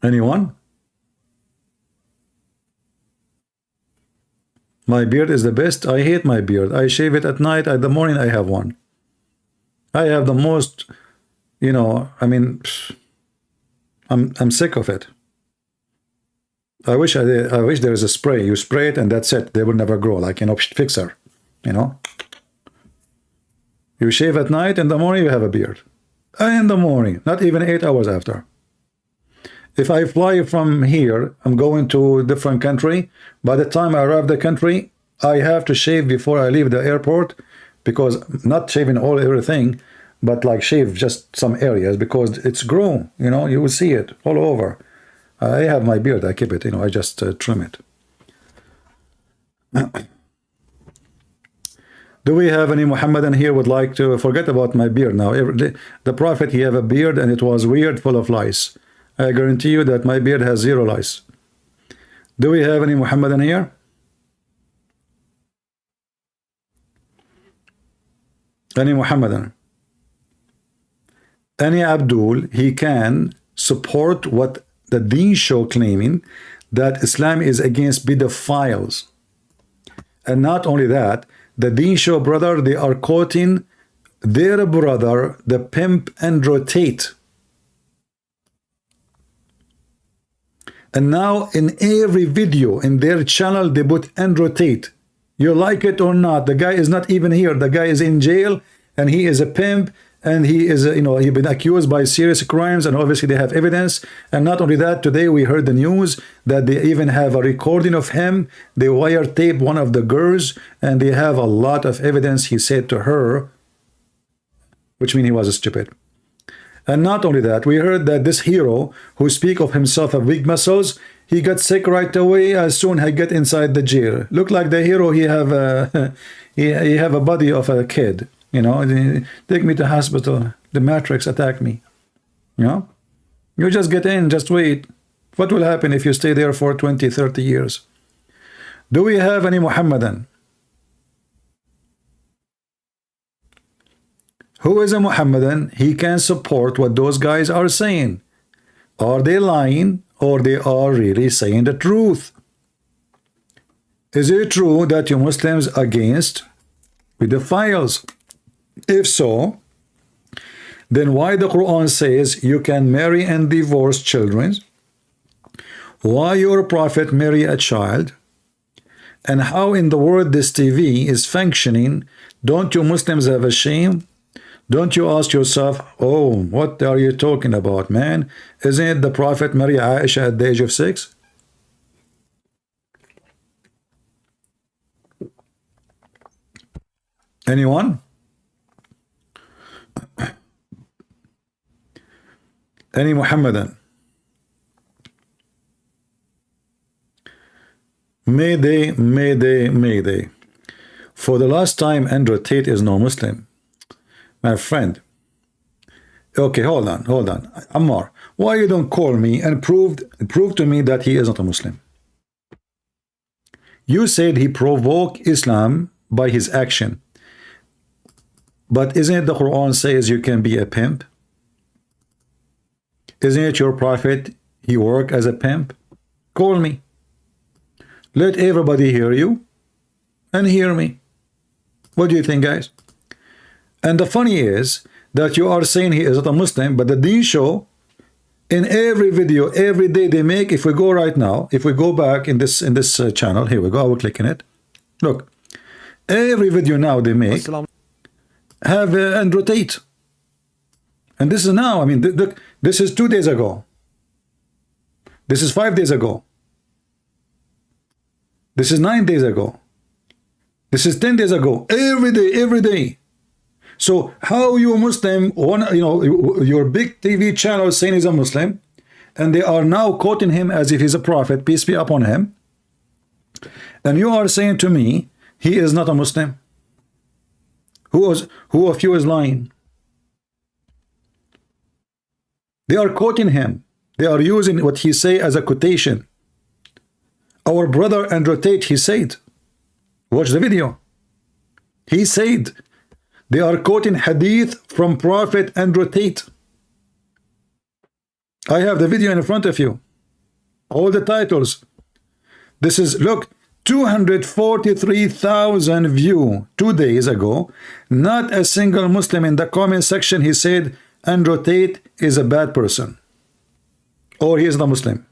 Anyone? My beard is the best. I hate my beard. I shave it at night. At the morning, I have one. I have the most, you know, I mean, I'm sick of it. I wish there is a spray. You spray it and that's it. They will never grow, like, you know, fixer, you know. You shave at night, in the morning you have a beard. In the morning, not even 8 hours after. If I fly from here, I'm going to a different country. By the time I arrive the country, I have to shave before I leave the airport, because not shaving everything, but like shave just some areas, because it's grown, you know, you will see it all over. I have my beard, I keep it, you know, I just trim it. Do we have any Muhammadan here would like to forget about my beard now? The Prophet, he have a beard and it was weird, full of lice. I guarantee you that my beard has 0 lice. Do we have any Muhammadan here? Any Muhammadan? Any Abdul, he can support what the Deen show claiming that Islam is against pedophiles. And not only that, the Deen show brother, they are quoting their brother, the pimp Andrew Tate. And now in every video in their channel, they put Andrew Tate. You like it or not, the guy is not even here. The guy is in jail and he is a pimp. And he is, you know, he's been accused by serious crimes, and obviously they have evidence. And not only that, today we heard the news that they even have a recording of him. They wiretape one of the girls, and they have a lot of evidence he said to her, which means he was stupid. And not only that, we heard that this hero who speak of himself of big muscles, he got sick right away as soon as he get inside the jail. Look like the hero, he have a he have a body of a kid. You know, take me to hospital. The Matrix attacked me. You know, you just get in, just wait. What will happen if you stay there for 20, 30 years? Do we have any Muhammadan? Who is a Muhammadan? He can support what those guys are saying. Are they lying or they are really saying the truth? Is it true that you Muslims against pedophiles? If so, then why the Quran says you can marry and divorce children? Why your prophet marry a child? And how in the world this TV is functioning? Don't you Muslims have a shame? Don't you ask yourself, oh, what are you talking about, man? Isn't it the prophet marry Aisha at the age of 6? Anyone? Any Muhammadan? Mayday, mayday, mayday. For the last time, Andrew Tate is no Muslim. My friend. Okay, hold on. Ammar, why you don't call me and prove to me that he is not a Muslim? You said he provoked Islam by his action. But isn't it the Quran says you can be a pimp? Isn't it your prophet, he work as a pimp? Call me. Let everybody hear you and hear me. What do you think, guys? And the funny is that you are saying he is not a Muslim, but the Deen show, in every video, every day they make, if we go right now, if we go back in this channel, here we go, I will click on it. Look, every video now they make have Andrew Tate. And this is now, I mean, look, this is 2 days ago. This is 5 days ago. This is 9 days ago. This is 10 days ago. Every day, every day. So how you Muslim, your big TV channel saying he's a Muslim, and they are now quoting him as if he's a prophet, peace be upon him, and you are saying to me, he is not a Muslim? Who of you is lying? They are quoting him. They are using what he say as a quotation. Our brother Andrew Tate, he said, watch the video. He said, they are quoting hadith from Prophet Andrew Tate. I have the video in front of you. All the titles. This is, look, 243,000 view 2 days ago. Not a single Muslim in the comment section, he said, Andrew Tate is a bad person. Or he is not Muslim.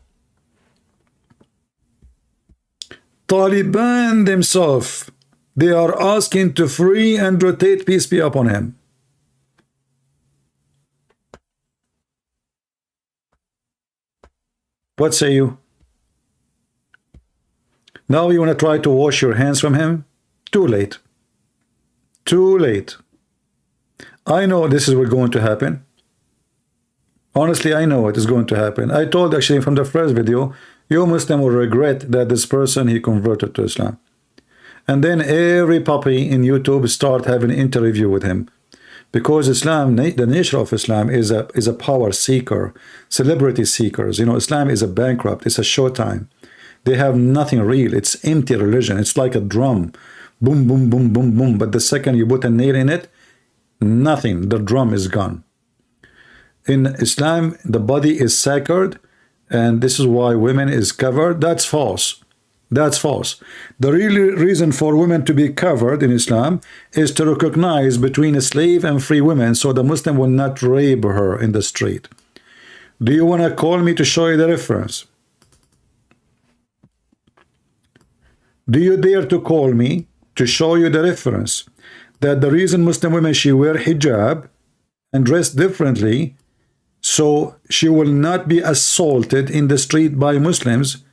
Taliban themselves, they are asking to free Andrew Tate, peace be upon him. What say you? Now you want to try to wash your hands from him? Too late. Too late. I know this is what's going to happen. Honestly, I know what is going to happen. I told actually from the first video, you Muslim will regret that this person, he converted to Islam. And then every puppy in YouTube start having an interview with him. Because Islam, the nature of Islam is a power seeker, celebrity seekers. You know, Islam is a bankrupt. It's a showtime. They have nothing real. It's empty religion. It's like a drum. Boom, boom, boom, boom, boom. But the second you put a nail in it, nothing. The drum is gone. In Islam, the body is sacred, and this is why women is covered. That's false. That's false. The real reason for women to be covered in Islam is to recognize between a slave and free women, so the Muslim will not rape her in the street. Do you want to call me to show you the reference? Do you dare to call me to show you the reference that the reason Muslim women, she wear hijab and dress differently so she will not be assaulted in the street by Muslims,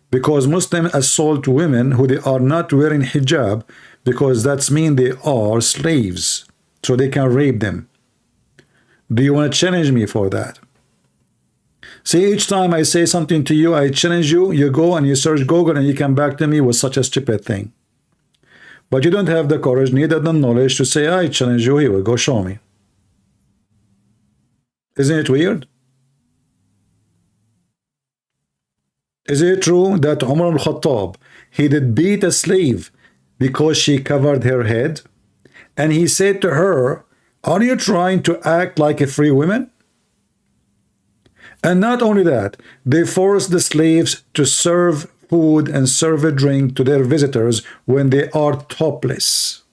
because Muslims assault women who they are not wearing hijab, because that's mean they are slaves, so they can rape them. Do you want to challenge me for that? See, each time I say something to you, I challenge you, you go and you search Google and you come back to me with such a stupid thing. But you don't have the courage, neither the knowledge to say, I challenge you, here, go show me. Isn't it weird? Is it true that Umar al-Khattab, he did beat a slave because she covered her head? And he said to her, are you trying to act like a free woman? And not only that, they forced the slaves to serve food and serve a drink to their visitors when they are topless.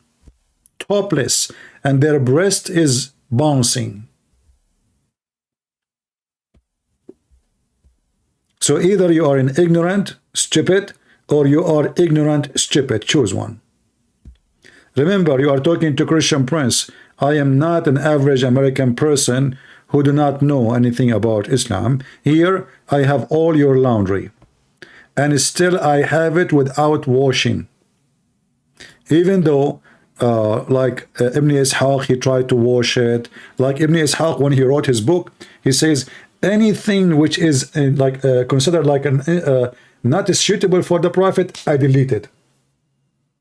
Topless. And their breast is bouncing. So either you are an ignorant, stupid, or you are ignorant, stupid. Choose one. Remember, you are talking to Christian Prince. I am not an average American person who do not know anything about Islam. Here, I have all your laundry. And still, I have it without washing. Even though, like Ibn Ishaq, he tried to wash it. Like Ibn Ishaq, when he wrote his book, he says, anything which is considered like not suitable for the Prophet, I delete it.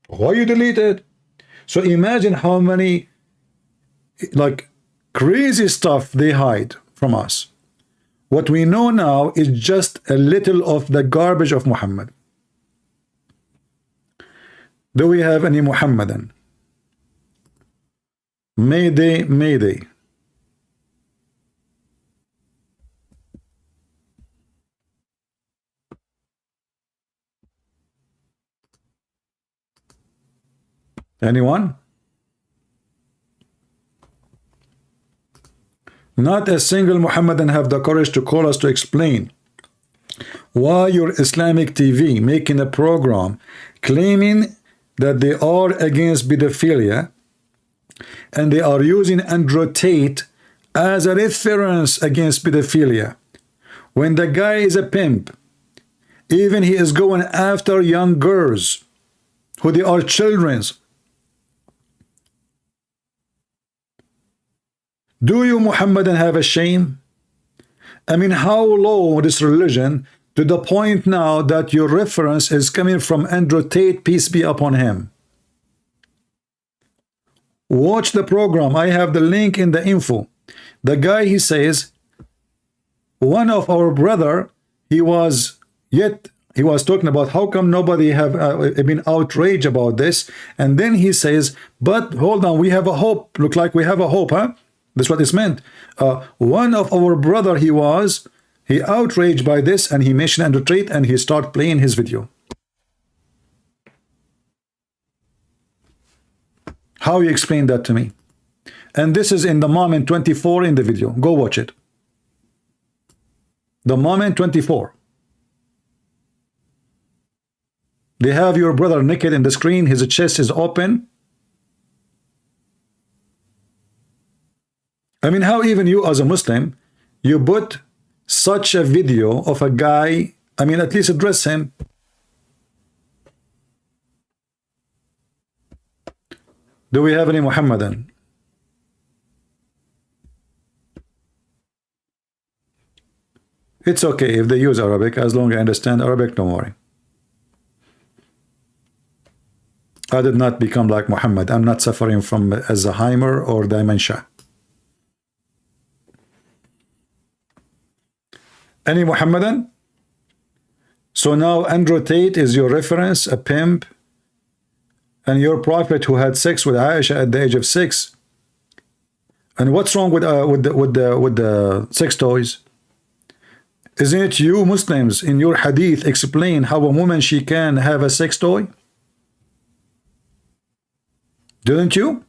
Why you delete it? So imagine how many like crazy stuff they hide from us. What we know now is just a little of the garbage of Muhammad. Do we have any Muhammadan? Mayday, Mayday. Anyone? Not a single Muhammadan have the courage to call us to explain why your Islamic TV making a program claiming that they are against pedophilia and they are using Andrew Tate as a reference against pedophilia, when the guy is a pimp. Even he is going after young girls who they are children's. Do you Muhammadan have a shame? I mean, how low this religion to the point now that your reference is coming from Andrew Tate, peace be upon him. Watch the program. I have the link in the info. The guy, he says, one of our brother, he was talking about how come nobody have been outraged about this. And then he says, but hold on, we have a hope. Look like we have a hope, huh? That's what this meant. One of our brother, he outraged by this, and he mentioned Andrew Tate, and he start playing his video. How you explain that to me? And this is in the moment 24 in the video. Go watch it. The moment 24. They have your brother naked in the screen. His chest is open. I mean, how even you as a Muslim, you put such a video of a guy, I mean, at least address him. Do we have any Muhammadan? It's okay if they use Arabic, as long as I understand Arabic, don't worry. I did not become like Muhammad. I'm not suffering from Alzheimer or dementia. Any Muhammadan? So now Andrew Tate is your reference, a pimp, and your prophet who had sex with Aisha at the age of 6. And what's wrong with the sex toys? Isn't it you Muslims in your hadith explain how a woman she can have a sex toy? Didn't you?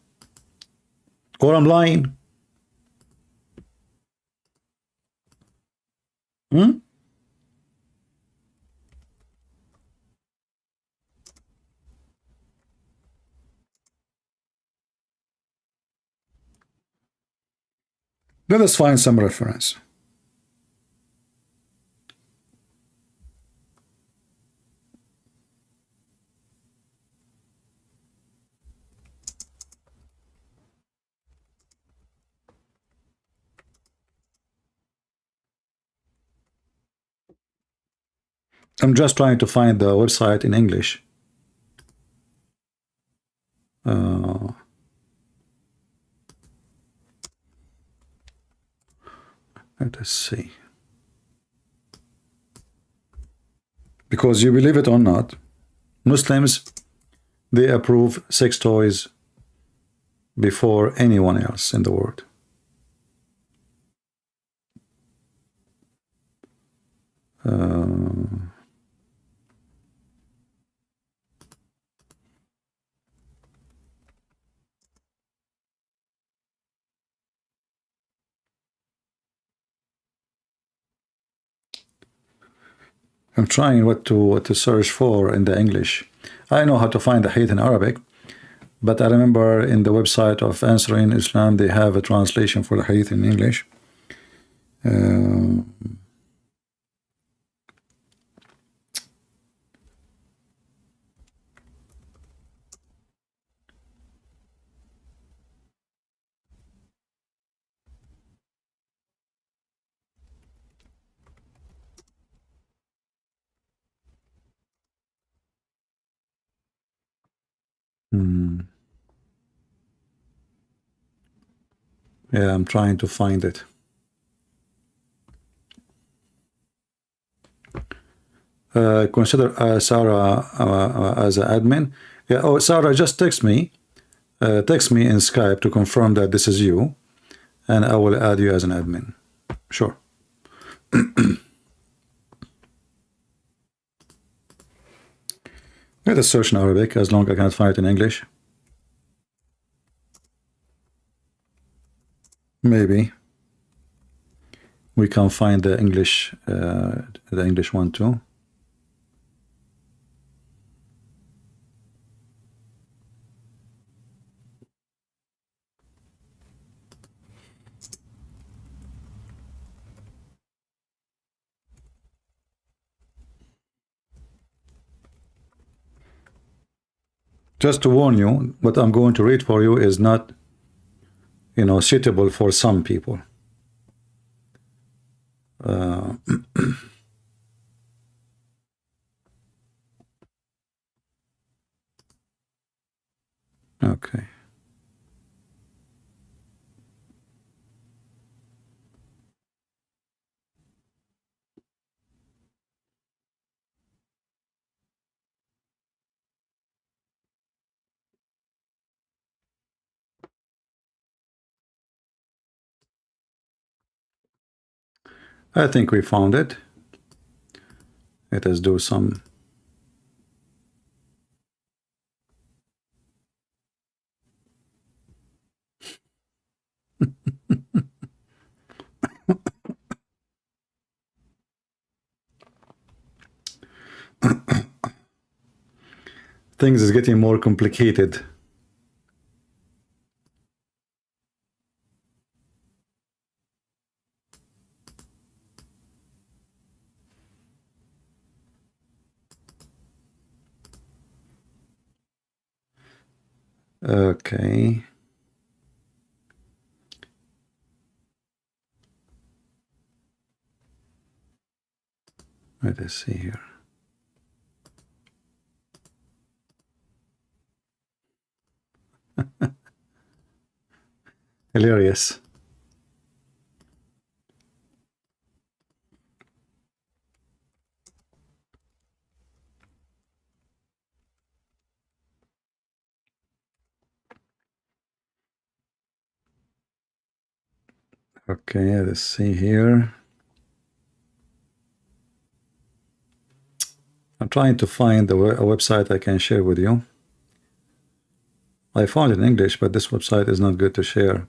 Or I'm lying? Let us find some reference. I'm just trying to find the website in English. Let us see. Because you believe it or not, Muslims, they approve sex toys before anyone else in the world. I'm trying what to search for in the English. I know how to find the hadith in Arabic, but I remember in the website of Answering Islam they have a translation for the hadith in English. Yeah, I'm trying to find it. Consider Sarah as an admin. Yeah. Oh, Sarah, just text me. Text me in Skype to confirm that this is you, and I will add you as an admin. Sure. Let us search in Arabic as long as I cannot find it in English. Maybe we can find the English one too. Just to warn you, what I'm going to read for you is not, you know, suitable for some people. Okay. I think we found it. Let us do some. Things is getting more complicated. Okay. Let us see here. Hilarious. Okay, let's see here. I'm trying to find a website I can share with you. I found it in English, but this website is not good to share.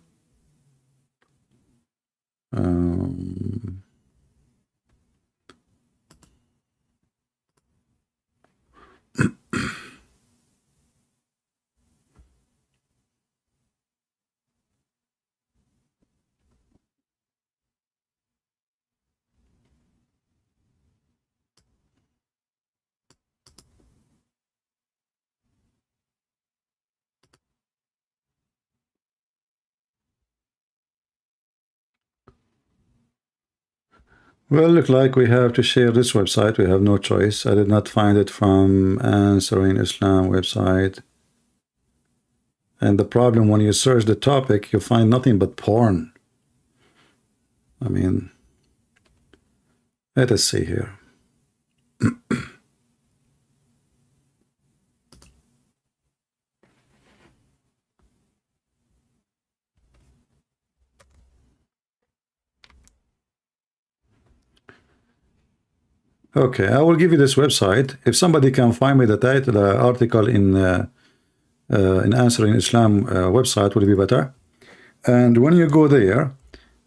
Well, look like we have to share this website. We have no choice. I did not find it from Answering Islam website. And the problem, when you search the topic, you find nothing but porn. I mean, let us see here. Okay, I will give you this website. If somebody can find me the title, the article in Answering Islam website, would be better. And when you go there,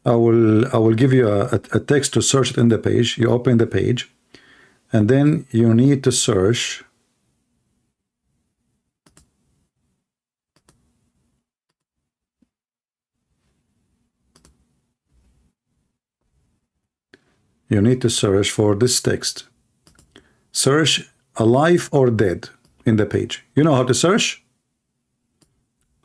I will give you a text to search it in the page. You open the page, and then you need to search. You need to search for this text. Search alive or dead in the page. You know how to search?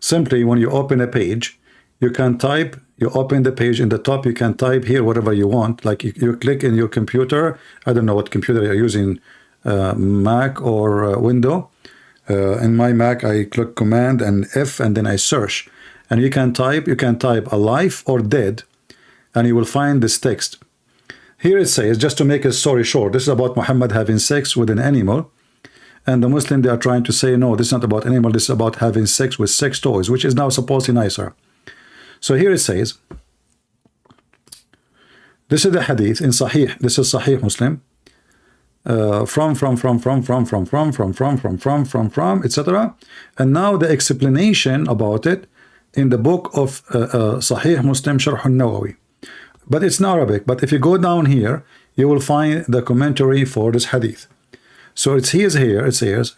Simply, when you open a page, you can type, you open the page in the top, you can type here whatever you want. Like you click in your computer, I don't know what computer you're using, Mac or Windows. In my Mac, I click Command and F, and then I search. And you can type alive or dead, and you will find this text. Here it says, just to make a story short, this is about Muhammad having sex with an animal. And the Muslim, they are trying to say, no, this is not about animal, this is about having sex with sex toys, which is now supposedly nicer. So here it says, this is the hadith in Sahih, this is Sahih Muslim, from, etc. And now the explanation about it in the book of Sahih Muslim, Sharh al-Nawawi. But it's in Arabic. But if you go down here, you will find the commentary for this hadith. So it says here, it says,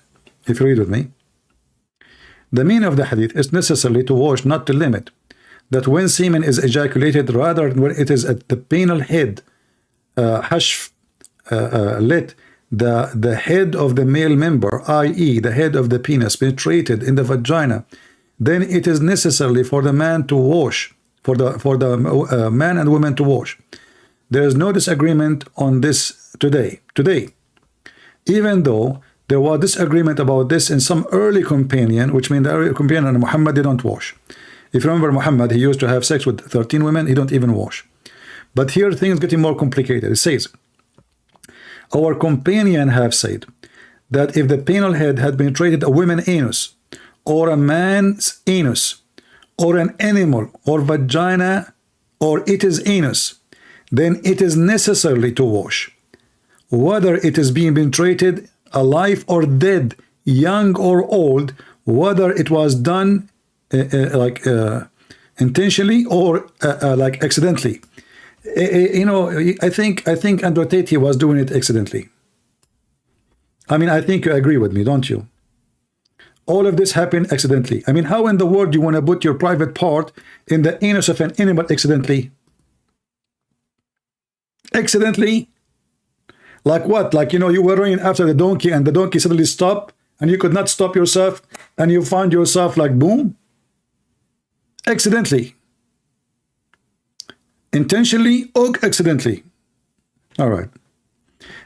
if you read with me, the meaning of the hadith is necessarily to wash, not to limit. That when semen is ejaculated, rather than when it is at the penile head, let the head of the male member, i.e. the head of the penis, penetrated in the vagina, then it is necessarily for the man to wash, for the man and woman to wash. There is no disagreement on this today. Even though there was disagreement about this in some early companion, which means the early companion and Muhammad, they don't wash. If you remember Muhammad, he used to have sex with 13 women, he don't even wash. But here things getting more complicated. It says, our companion have said that if the penile head had penetrated a woman's anus, or a man's anus, or an animal, or vagina, or its anus, then it is necessarily to wash, whether it is being penetrated alive or dead, young or old, whether it was done intentionally or like accidentally. You know, I think Andrew Tate was doing it accidentally. I mean, I think you agree with me, don't you? All of this happened accidentally. I mean, how in the world do you want to put your private part in the anus of an animal accidentally? Accidentally? Like what? Like, you know, you were running after the donkey and the donkey suddenly stopped and you could not stop yourself and you found yourself like boom? Accidentally. Intentionally or accidentally. All right.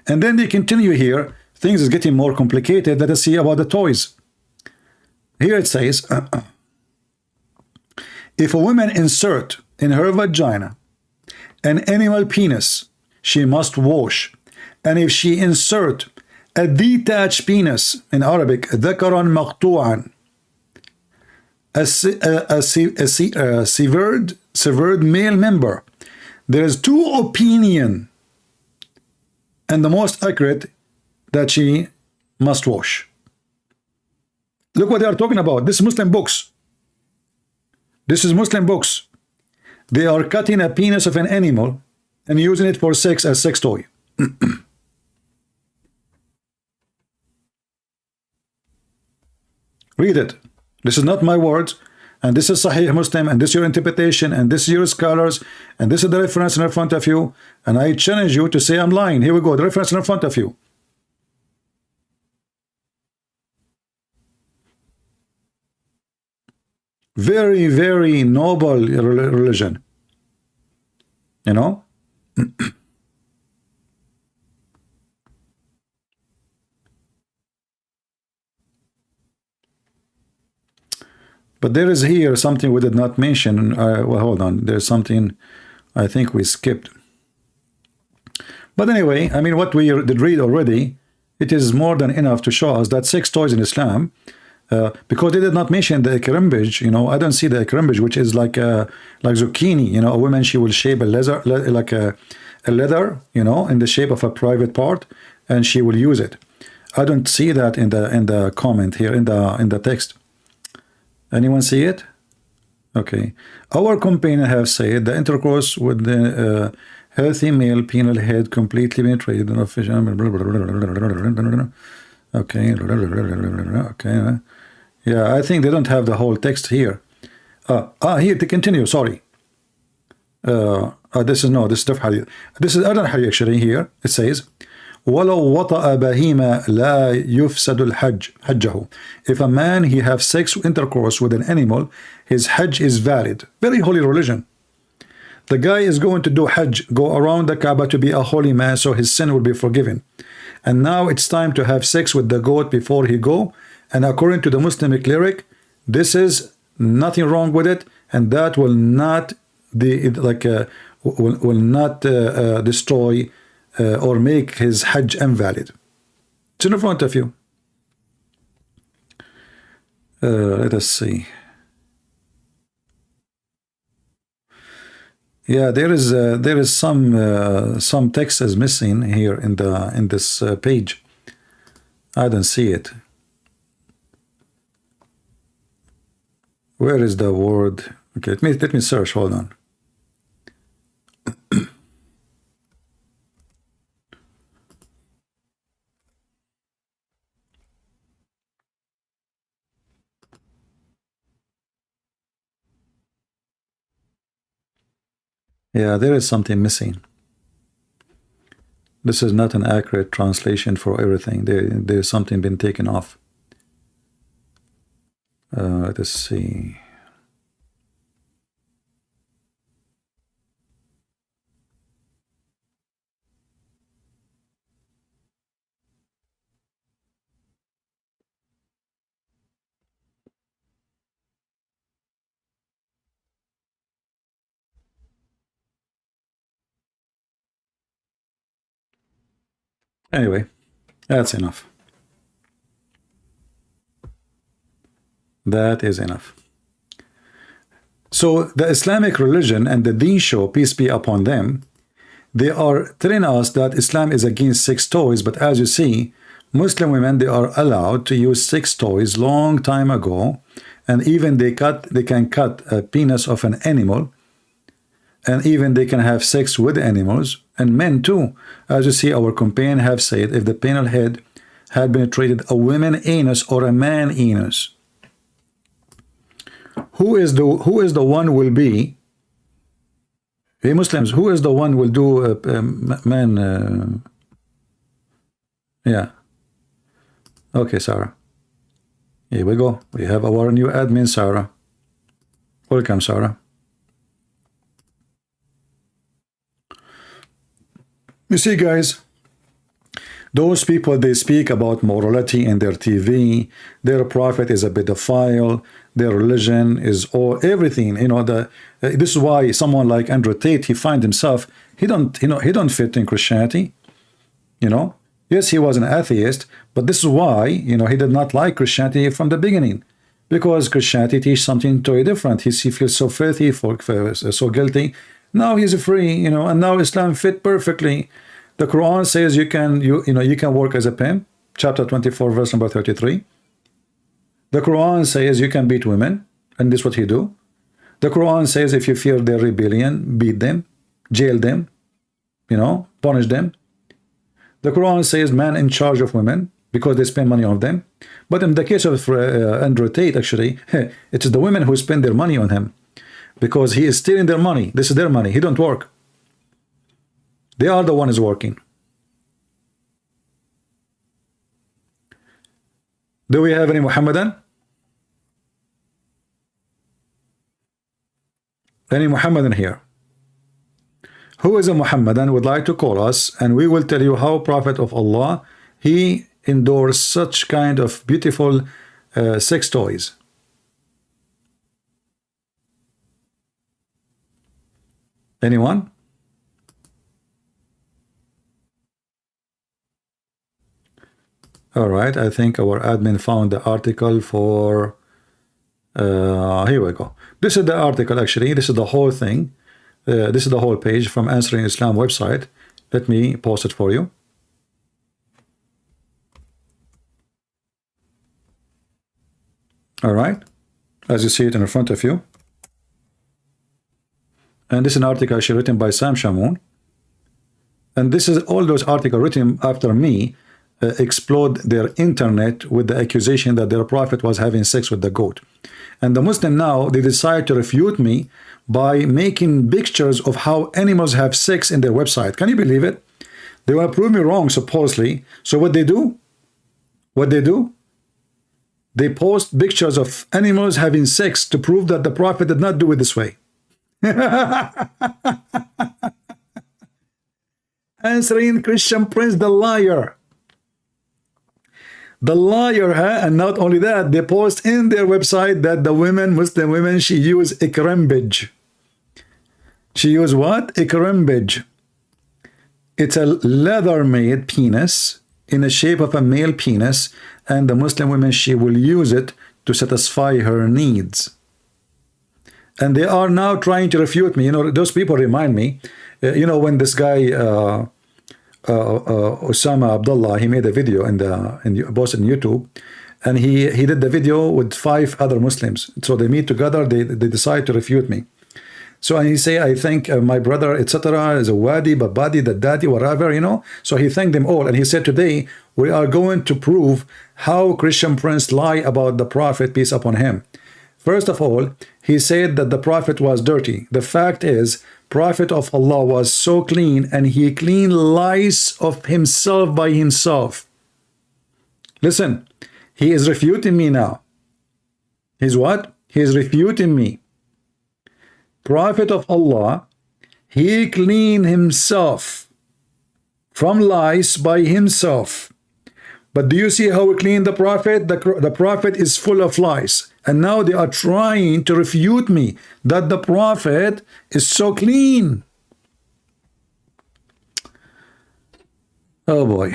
And then they continue here. Things is getting more complicated. Let us see about the toys. Here it says, If a woman insert in her vagina an animal penis, she must wash. And if she insert a detached penis, in Arabic, ذكرا مقطوعا, a severed male member, there is two opinions, and the most accurate that she must wash. Look what they are talking about. This is Muslim books. This is Muslim books. They are cutting a penis of an animal and using it for sex as sex toy. Read it. This is not my words, and this is Sahih Muslim, and this is your interpretation, and this is your scholars, and this is the reference in front of you, and I challenge you to say I'm lying. Here we go, the reference in front of you. Very, very noble religion. You know? But there is here something we did not mention. Well, hold on. There's something I think we skipped. But anyway, I mean, what we did read already, it is more than enough to show us that sex toys in Islam, because they did not mention the ikrimbij. You know, I don't see the ikrimbij, which is like zucchini. You know, a woman, she will shape a leather, like a leather, you know, in the shape of a private part, and she will use it. I don't see that in the comment here in the text. Anyone see it? Okay. Our companion have said the intercourse with the healthy male penile head completely penetrated in official. Okay. Okay. Yeah, I think they don't have the whole text here. Here to continue. Sorry. This is different hadith. This is other hadith actually here. It says, وَلَوْ وَطَأَ بَهِيمَ لَا يُفْسَدُ الْحَجْ حَجَّهُ. If a man, he have sex intercourse with an animal, his hajj is valid. Very holy religion. The guy is going to do hajj, go around the Kaaba to be a holy man, so his sin will be forgiven. And now it's time to have sex with the goat before he go. And according to the Muslim cleric, this is nothing wrong with it, and that will not destroy or make his hajj invalid. It's in front of you. Let us see. Yeah, there is some text is missing here in this page. I don't see it. Where is the word? Okay, let me search. Hold on. Yeah, there is something missing. This is not an accurate translation for everything. There's something been taken off. Let us see. Anyway, that's enough. That is enough. So the Islamic religion and the Deen show, peace be upon them, they are telling us that Islam is against sex toys, but as you see, Muslim women, they are allowed to use sex toys long time ago, and even they can cut a penis of an animal, and even they can have sex with animals, and men too. As you see, our companion have said, if the penile head had penetrated a woman anus or a man anus, who is the one will be? Hey Muslims, who is the one will do man? Yeah. Okay, Sarah. Here we go. We have our new admin, Sarah. Welcome, Sarah. You see, guys, those people, they speak about morality in their TV. Their prophet is a pedophile. their religion is all everything. You know, this is why someone like Andrew Tate, he find himself, he don't fit in Christianity. You know, yes, he was an atheist, but this is why, you know, he did not like Christianity from the beginning, because Christianity teaches something totally different. He feels so filthy, so guilty. Now he's free, you know, and now Islam fit perfectly. The Quran says you can work as a pimp, chapter 24, verse number 33. The Quran says you can beat women, and this is what he do. The Quran says if you fear their rebellion, beat them, jail them, you know, punish them. The Quran says man in charge of women because they spend money on them. But in the case of Andrew Tate, actually, it is the women who spend their money on him, because he is stealing their money. This is their money. He don't work. They are the ones working. Do we have any Muhammadan? Any Muhammadan here? Who is a Muhammadan would like to call us, and we will tell you how Prophet of Allah, he endorsed such kind of beautiful sex toys. Anyone? All right, I think our admin found the article for here we go. This is the article, actually. This is the whole thing. This is the whole page from Answering Islam website. Let me post it for you. All right, as you see it in front of you. And this is an article actually written by Sam Shamoun. And this is all those articles written after me explode their internet with the accusation that their prophet was having sex with the goat. And the Muslim now, they decide to refute me by making pictures of how animals have sex in their website. Can you believe it? They want to prove me wrong, supposedly. So what they do? What they do? They post pictures of animals having sex to prove that the prophet did not do it this way. Answering Christian Prince, the liar. The liar, huh? And not only that, they post in their website that the women, Muslim women, she used ikrembage. She used what? Ikrembage. It's a leather-made penis in the shape of a male penis, and the Muslim women, she will use it to satisfy her needs. And they are now trying to refute me. You know, those people remind me, you know, when this guy Osama Abdullah, he made a video posted on YouTube, and he did the video with 5 other Muslims. So they meet together, they decide to refute me. So and he say, I think my brother, etc., is a wadi, babadi, the daddy, whatever, you know. So he thanked them all, and he said, today we are going to prove how Christian Prince lie about the Prophet, peace upon him. First of all, he said that the Prophet was dirty. The fact is, Prophet of Allah was so clean, and he cleaned lice of himself by himself. Listen, he is refuting me now. He's what? He is refuting me. Prophet of Allah, he cleaned himself from lice by himself. But do you see how he cleaned the Prophet? The Prophet is full of lice. And now they are trying to refute me that the Prophet is so clean. Oh boy.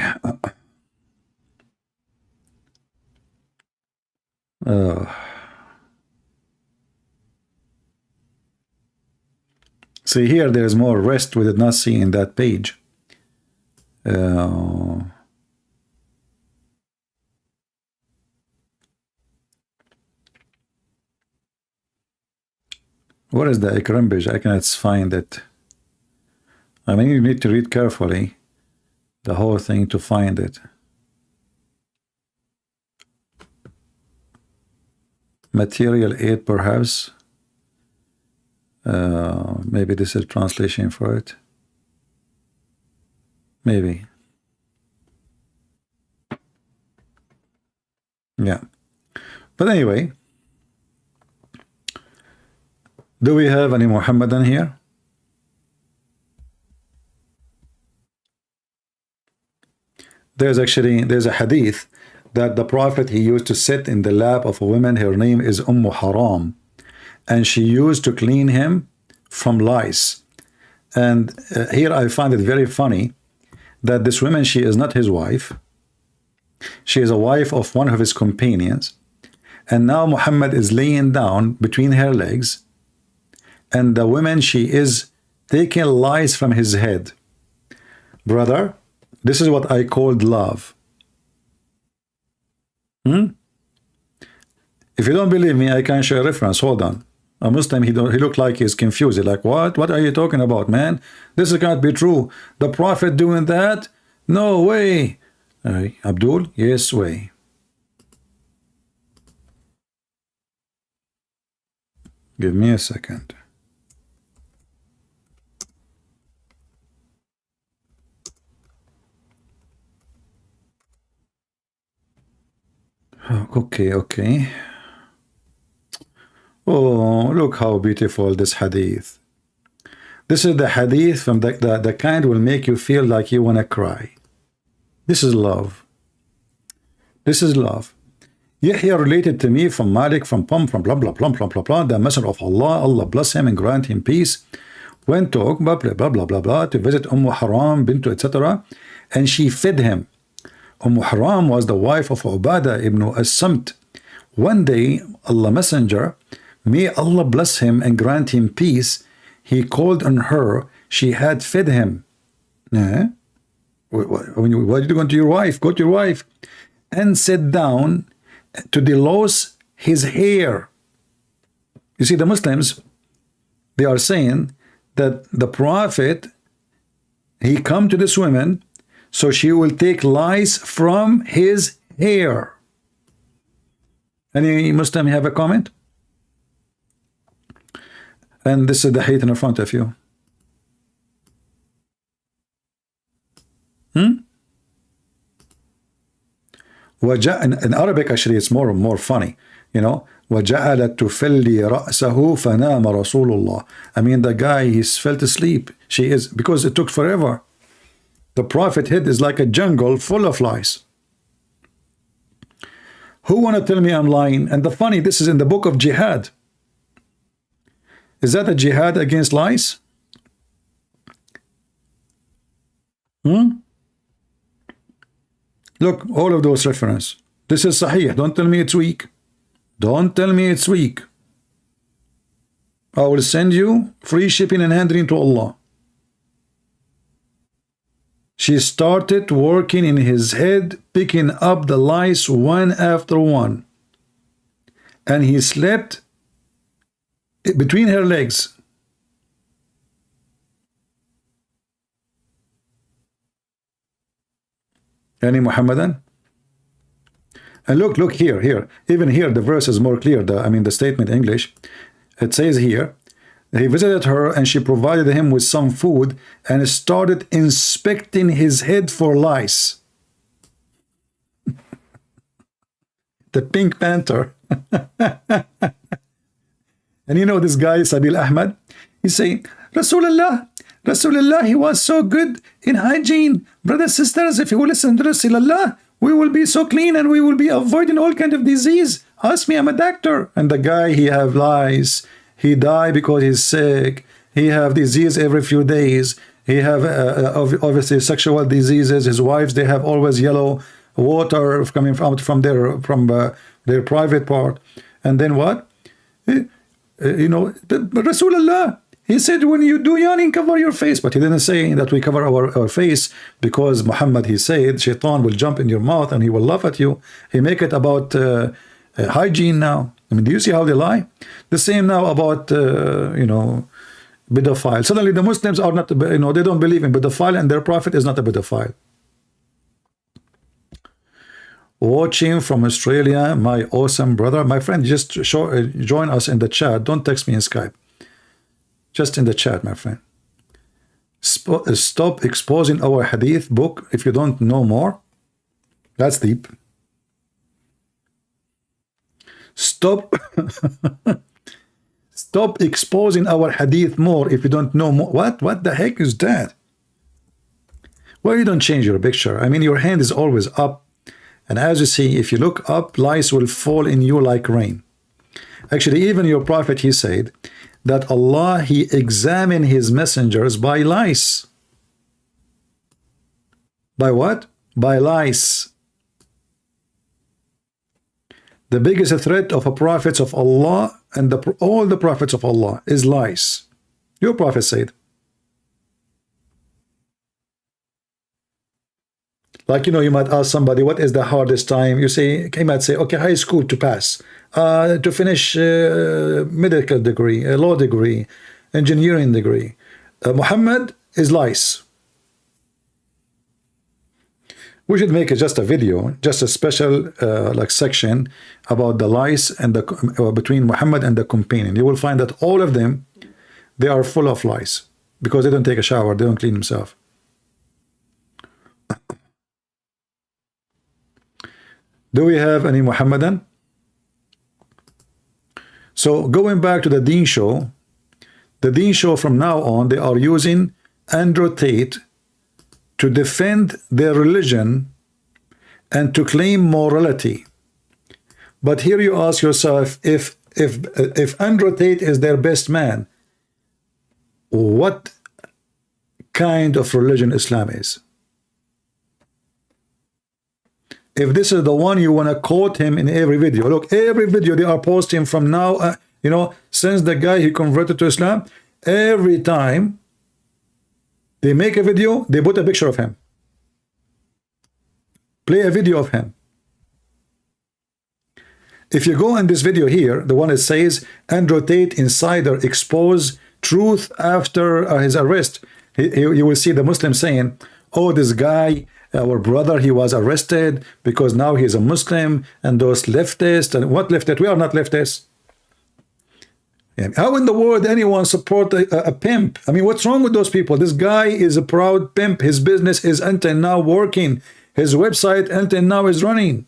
See here, there is more rest we did not see in that page. What is the ikrembage? I cannot find it. I mean, you need to read carefully the whole thing to find it. Material aid, perhaps. Maybe this is a translation for it. Maybe. Yeah. But anyway, do we have any Muhammadan here? There's a hadith that the Prophet, he used to sit in the lap of a woman, her name is Haram, and she used to clean him from lice. And here I find it very funny that this woman, she is not his wife. She is a wife of one of his companions. And now Muhammad is laying down between her legs, and the woman, she is taking lice from his head. Brother, this is what I called love. If you don't believe me, I can show a reference. Hold on. A Muslim, he looked like he's confused. He's like, what are you talking about, man? This can't be true. The Prophet doing that? No way. Abdul, yes way. Give me a second. Okay. Oh, look how beautiful this hadith. This is the hadith from the kind will make you feel like you want to cry. This is love. This is love. Yahya related to me from Malik, from blah, blah, blah, blah, blah, blah, the Messenger of Allah, Allah bless him and grant him peace, went to blah, blah, blah, blah, blah, blah, to visit Haram, bintu, etc. And she fed him. Haram was the wife of Ubadah ibn as-Samt. One day, Allah Messenger, may Allah bless him and grant him peace, he called on her. She had fed him. Why did you go to your wife? Go to your wife. And sit down to delouse his hair. You see, the Muslims, they are saying that the Prophet, he come to this woman, so she will take lice from his hair. Any Muslim have a comment? And this is the hadith in front of you. In Arabic, actually, it's more funny. You know, وَجَعَلَتْ تُفَلِّي رَأْسَهُ فَنَامَ رَسُولُ اللَّهِ. I mean, the guy, he fell asleep. She is, because it took forever. The Prophet head is like a jungle full of lies. Who want to tell me I'm lying? And the funny, this is in the book of jihad. Is that a jihad against lies? Look, all of those references. This is Sahih. Don't tell me it's weak. Don't tell me it's weak. I will send you free shipping and handling to Allah. She started working in his head, picking up the lice one after one. And he slept between her legs. Any Muhammadan? And look here. Even here, the verse is more clear. The statement in English. It says here, he visited her and she provided him with some food and started inspecting his head for lice. The Pink Panther. And you know this guy, Sabil Ahmad, he's saying, Rasulullah, he was so good in hygiene. Brothers, sisters, if you will listen to Rasulullah, we will be so clean and we will be avoiding all kind of disease. Ask me, I'm a doctor. And the guy, he have lice. He die because he's sick. He have disease every few days. He have obviously sexual diseases. His wives, they have always yellow water coming from their private part. And then what? Rasulullah, he said, when you do yawning, cover your face. But he didn't say that we cover our face, because Muhammad, he said, Shaitan will jump in your mouth and he will laugh at you. He make it about hygiene now. I mean, do you see how they lie? The same now about, pedophile. Suddenly the Muslims are not, they don't believe in pedophile, and their prophet is not a pedophile. Watching from Australia, my awesome brother. My friend, just join us in the chat. Don't text me in Skype. Just in the chat, my friend. Stop exposing our hadith book if you don't know more. That's deep. Stop exposing our hadith more if you don't know more. What the heck is that? Why you don't change your picture? I mean, your hand is always up. And as you see, if you look up, lies will fall in you like rain. Actually, even your prophet, he said that Allah, he examined his messengers by lies. By what? By lies. The biggest threat of a prophets of Allah and all the prophets of Allah is lies. Your prophet said. Like, you might ask somebody, what is the hardest time? He might say, okay, high school to pass, to finish medical degree, a law degree, engineering degree. Muhammad is lies. We should make just a video, just a special section about the lies and between Muhammad and the companion. You will find that all of them, they are full of lies because they don't take a shower, they don't clean themselves. Do we have any Muhammadan? So going back to the Deen show, the Deen show from now on, they are using Andrew Tate to defend their religion and to claim morality. But here you ask yourself, if Andrew Tate is their best man, what kind of religion Islam is? If this is the one you want to quote him in every video, look, every video they are posting from now, since the guy he converted to Islam, every time they make a video, they put a picture of him. Play a video of him. If you go in this video here, the one that says Andrew Tate insider expose truth after his arrest, you will see the Muslim saying, oh, this guy, our brother, he was arrested because now he's a Muslim, and those leftists, and what leftists? We are not leftists. How in the world anyone support a pimp? I mean, what's wrong with those people? This guy is a proud pimp. His business is until now working. His website until now is running.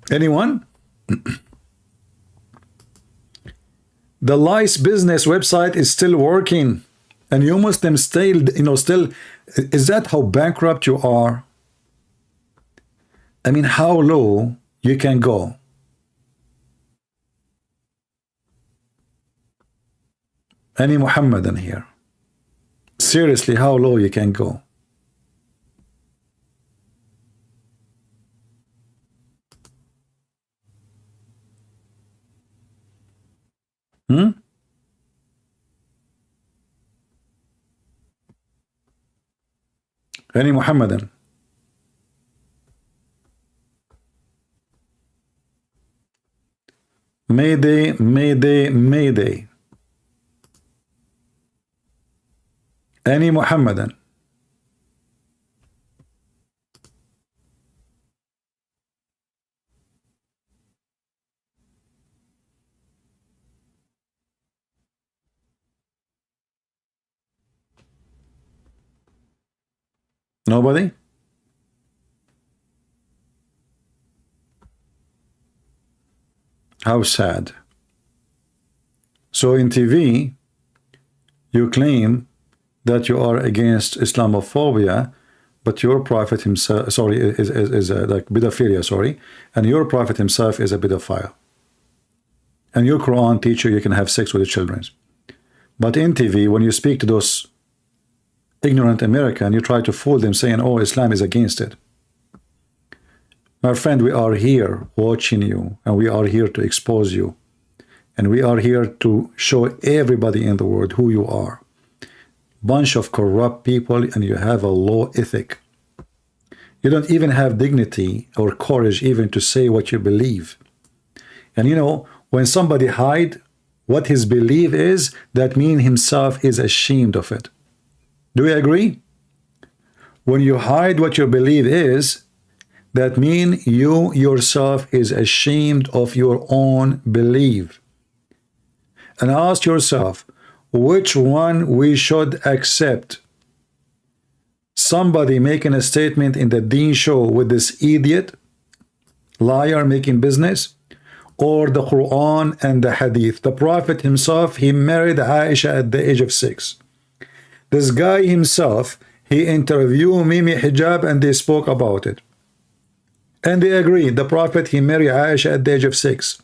Anyone? The lice business website is still working, and you Muslims still, is that how bankrupt you are? I mean, how low you can go? Any Muhammadan here? Seriously, how low you can go? Any Muhammadan? Mayday, Mayday, Mayday. Any Muhammadan? Nobody? How sad. So in TV, you claim that you are against Islamophobia, but your prophet himself, is like pedophilia, and your prophet himself is a pedophile. And your Quran teacher, you can have sex with the children. But in TV, when you speak to those ignorant American, you try to fool them saying, oh, Islam is against it. My friend, we are here watching you, and we are here to expose you, and we are here to show everybody in the world who you are. Bunch of corrupt people, and you have a low ethic. You don't even have dignity or courage even to say what you believe. And when somebody hide what his belief is, that means himself is ashamed of it. Do we agree? When you hide what your belief is, that means you yourself is ashamed of your own belief. And ask yourself, which one we should accept? Somebody making a statement in the Deen show with this idiot, liar making business, or the Quran and the Hadith? The Prophet himself, he married Aisha at the age of 6. This guy himself, he interviewed Mimi Hijab and they spoke about it. And they agreed. The Prophet, he married Aisha at the age of 6.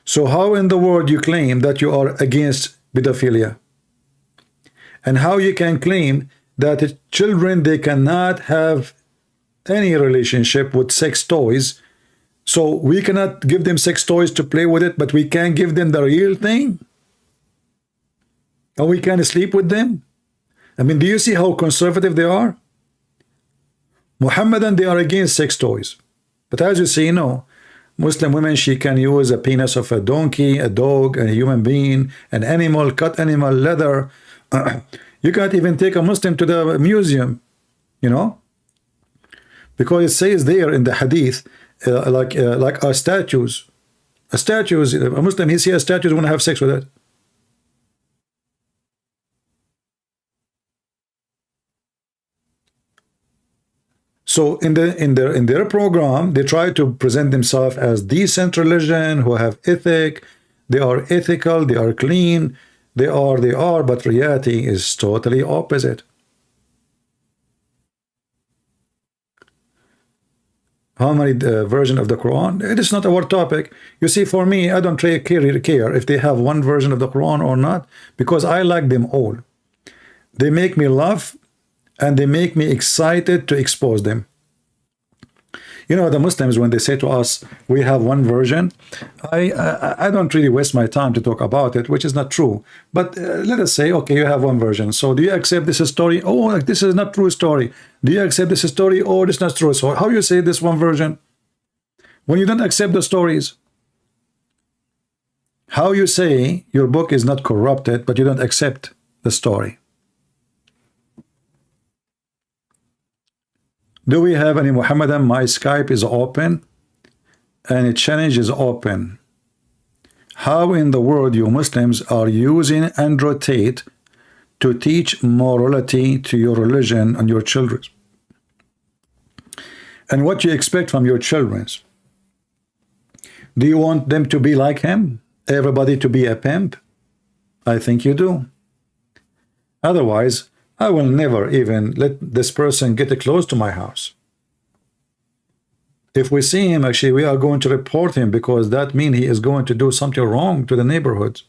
So how in the world you claim that you are against pedophilia? And how you can claim that children, they cannot have any relationship with sex toys? So we cannot give them sex toys to play with it, but we can give them the real thing? And we can sleep with them? I mean, do you see how conservative they are? Muhammadan, they are against sex toys. But as you see, no. Muslim women, she can use a penis of a donkey, a dog, a human being, an animal, cut animal, leather. You can't even take a Muslim to the museum, you know? Because it says there in the hadith, like our statues. A statue, a Muslim, he sees a statue, he want to have sex with it. So in their program, they try to present themselves as decent religion who have ethic. They are ethical, they are clean, they are, but reality is totally opposite. How many versions of the Quran? It is not our topic. You see, for me, I don't really care if they have one version of the Quran or not, because I like them all. They make me laugh and they make me excited to expose them. You know, the Muslims, when they say to us, we have one version, I don't really waste my time to talk about it, which is not true. But let us say, okay, you have one version. So do you accept this story? Oh, this is not true story. Do you accept this story? Oh, this is not true. So how you say this one version when you don't accept the stories? How you say your book is not corrupted, but you don't accept the story? Do we have any Muhammadan? My Skype is open and a challenge is open. How in the world you Muslims are using Andrew Tate to teach morality to your religion and your children? And what you expect from your children? Do you want them to be like him? Everybody to be a pimp? I think you do. Otherwise, I will never even let this person get close to my house. If we see him, actually, we are going to report him, because that means he is going to do something wrong to the neighborhood.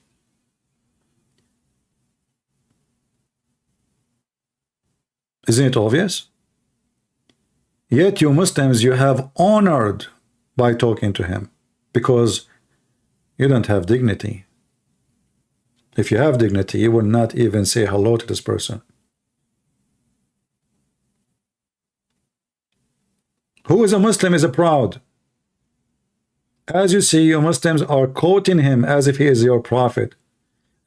Isn't it obvious? Yet you Muslims, you have honored by talking to him, because you don't have dignity. If you have dignity, you will not even say hello to this person. Who is a Muslim is a proud. As you see, you Muslims are quoting him as if he is your prophet.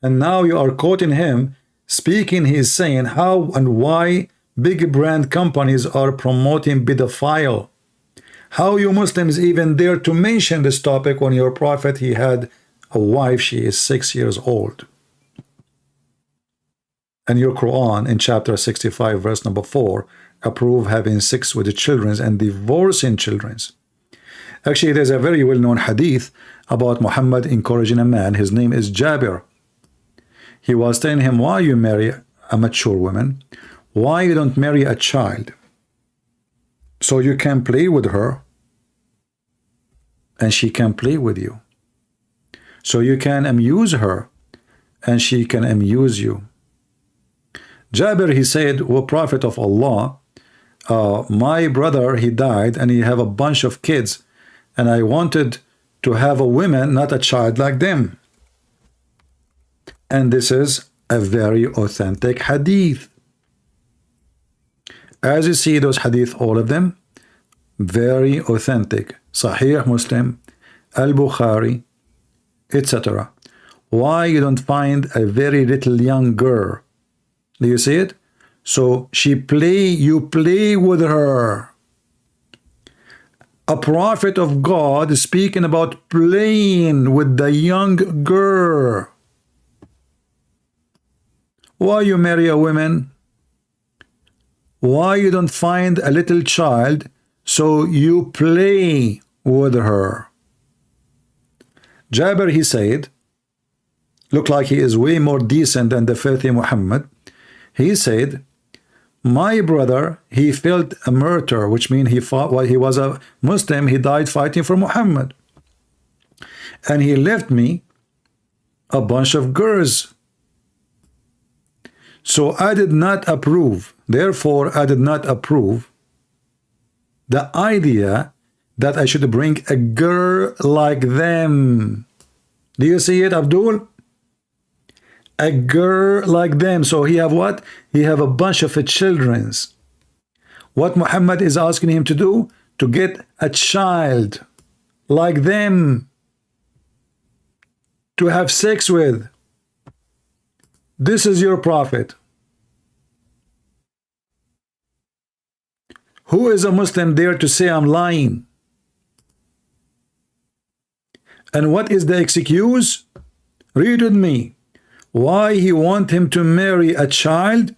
And now you are quoting him, speaking, he is saying how and why big brand companies are promoting pedophile. How you Muslims even dare to mention this topic when your prophet, he had a wife, she is 6 years old. And your Quran in chapter 65 verse number 4 approve having sex with the children and divorcing children. Actually, there's a very well-known hadith about Muhammad encouraging a man. His name is Jabir. He was telling him, why you marry a mature woman? Why you don't marry a child? So you can play with her and she can play with you. So you can amuse her and she can amuse you. Jabir, he said, O Prophet of Allah, my brother, he died and he have a bunch of kids, and I wanted to have a woman, not a child like them. And this is a very authentic hadith. As you see those hadith, all of them, very authentic. Sahih Muslim, Al-Bukhari, etc. Why you don't find a very little young girl? Do you see it? So you play with her. A prophet of God is speaking about playing with the young girl. Why you marry a woman? Why you don't find a little child so you play with her? Jabir, he said, look like he is way more decent than the filthy Muhammad. He said, my brother, he felt a martyr, which means he fought while he was a Muslim. He died fighting for Muhammad. And he left me a bunch of girls. So I did not approve. Therefore, I did not approve the idea that I should bring a girl like them. Do you see it, Abdul? A girl like them. So he have what? He have a bunch of childrens. What Muhammad is asking him to do? To get a child like them to have sex with. This is your prophet. Who is a Muslim there to say I'm lying? And what is the excuse? Read with me. Why he want him to marry a child?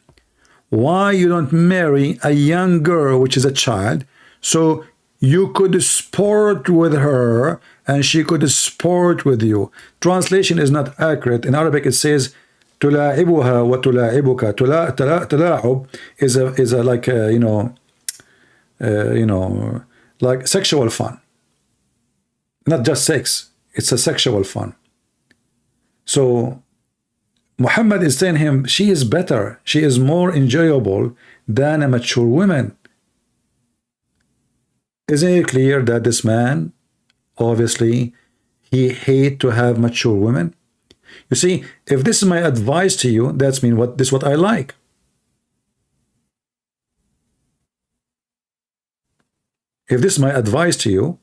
Why you don't marry a young girl, which is a child, so you could sport with her and she could sport with you? Translation is not accurate. In Arabic it says تلاعبها وتلاعبك. تلاعب is a like like sexual fun, not just sex. It's a sexual fun. So Muhammad is telling him she is better, she is more enjoyable than a mature woman. Isn't it clear that this man, obviously, he hate to have mature women? You see, if this is my advice to you, that's mean what this is what I like. If this is my advice to you,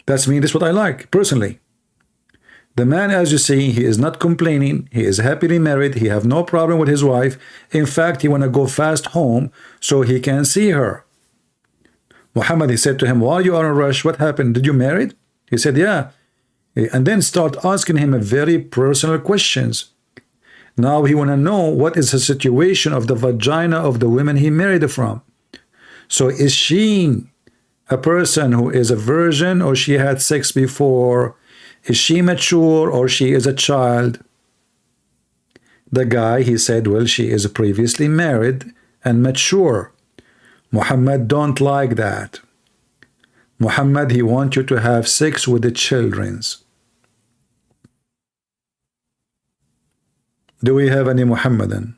that's mean this is what I like personally. The man, as you see, he is not complaining. He is happily married. He have no problem with his wife. In fact, he want to go fast home so he can see her. Muhammad, he said to him, while you are in a rush, what happened? Did you marry? He said, yeah. And then start asking him a very personal questions. Now he want to know what is the situation of the vagina of the women he married from. So is she a person who is a virgin, or she had sex before? Is she mature, or she is a child? The guy, he said, well, she is previously married and mature. Muhammad don't like that. Muhammad, he wants you to have sex with the childrens. Do we have any Muhammadan?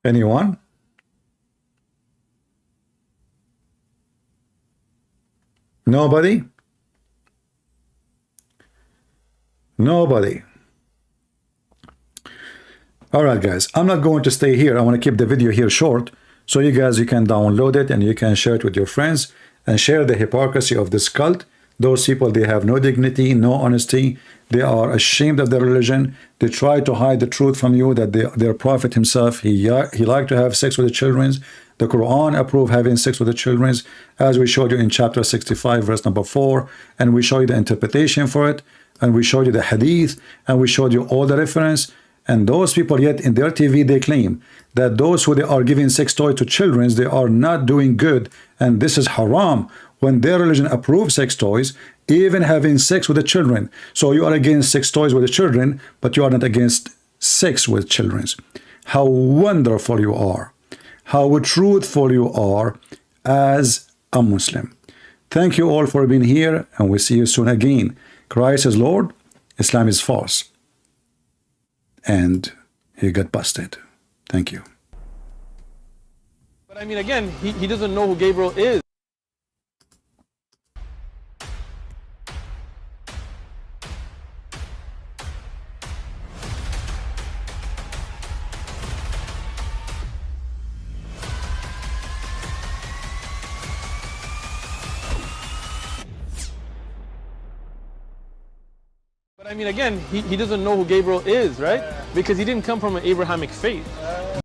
Anyone? Nobody? Nobody. All right, guys, I'm not going to stay here. I want to keep the video here short so you guys, you can download it and you can share it with your friends and share the hypocrisy of this cult. Those people, they have no dignity, no honesty. They are ashamed of their religion. They try to hide the truth from you, that their prophet himself, he liked to have sex with the children. The Quran approved having sex with the children, as we showed you in chapter 65, verse number 4. And we showed you the interpretation for it. And we showed you the hadith. And we showed you all the reference. And those people, yet in their TV, they claim that those who they are giving sex toys to children, they are not doing good. And this is haram. When their religion approves sex toys, even having sex with the children. So you are against sex toys with the children, but you are not against sex with children. How wonderful you are. How truthful you are as a Muslim. Thank you all for being here, and we'll see you soon again. Christ is Lord, Islam is false. And he got busted. Thank you. But I mean, again, he doesn't know who Gabriel is. But I mean, again, he doesn't know who Gabriel is, right? Because he didn't come from an Abrahamic faith.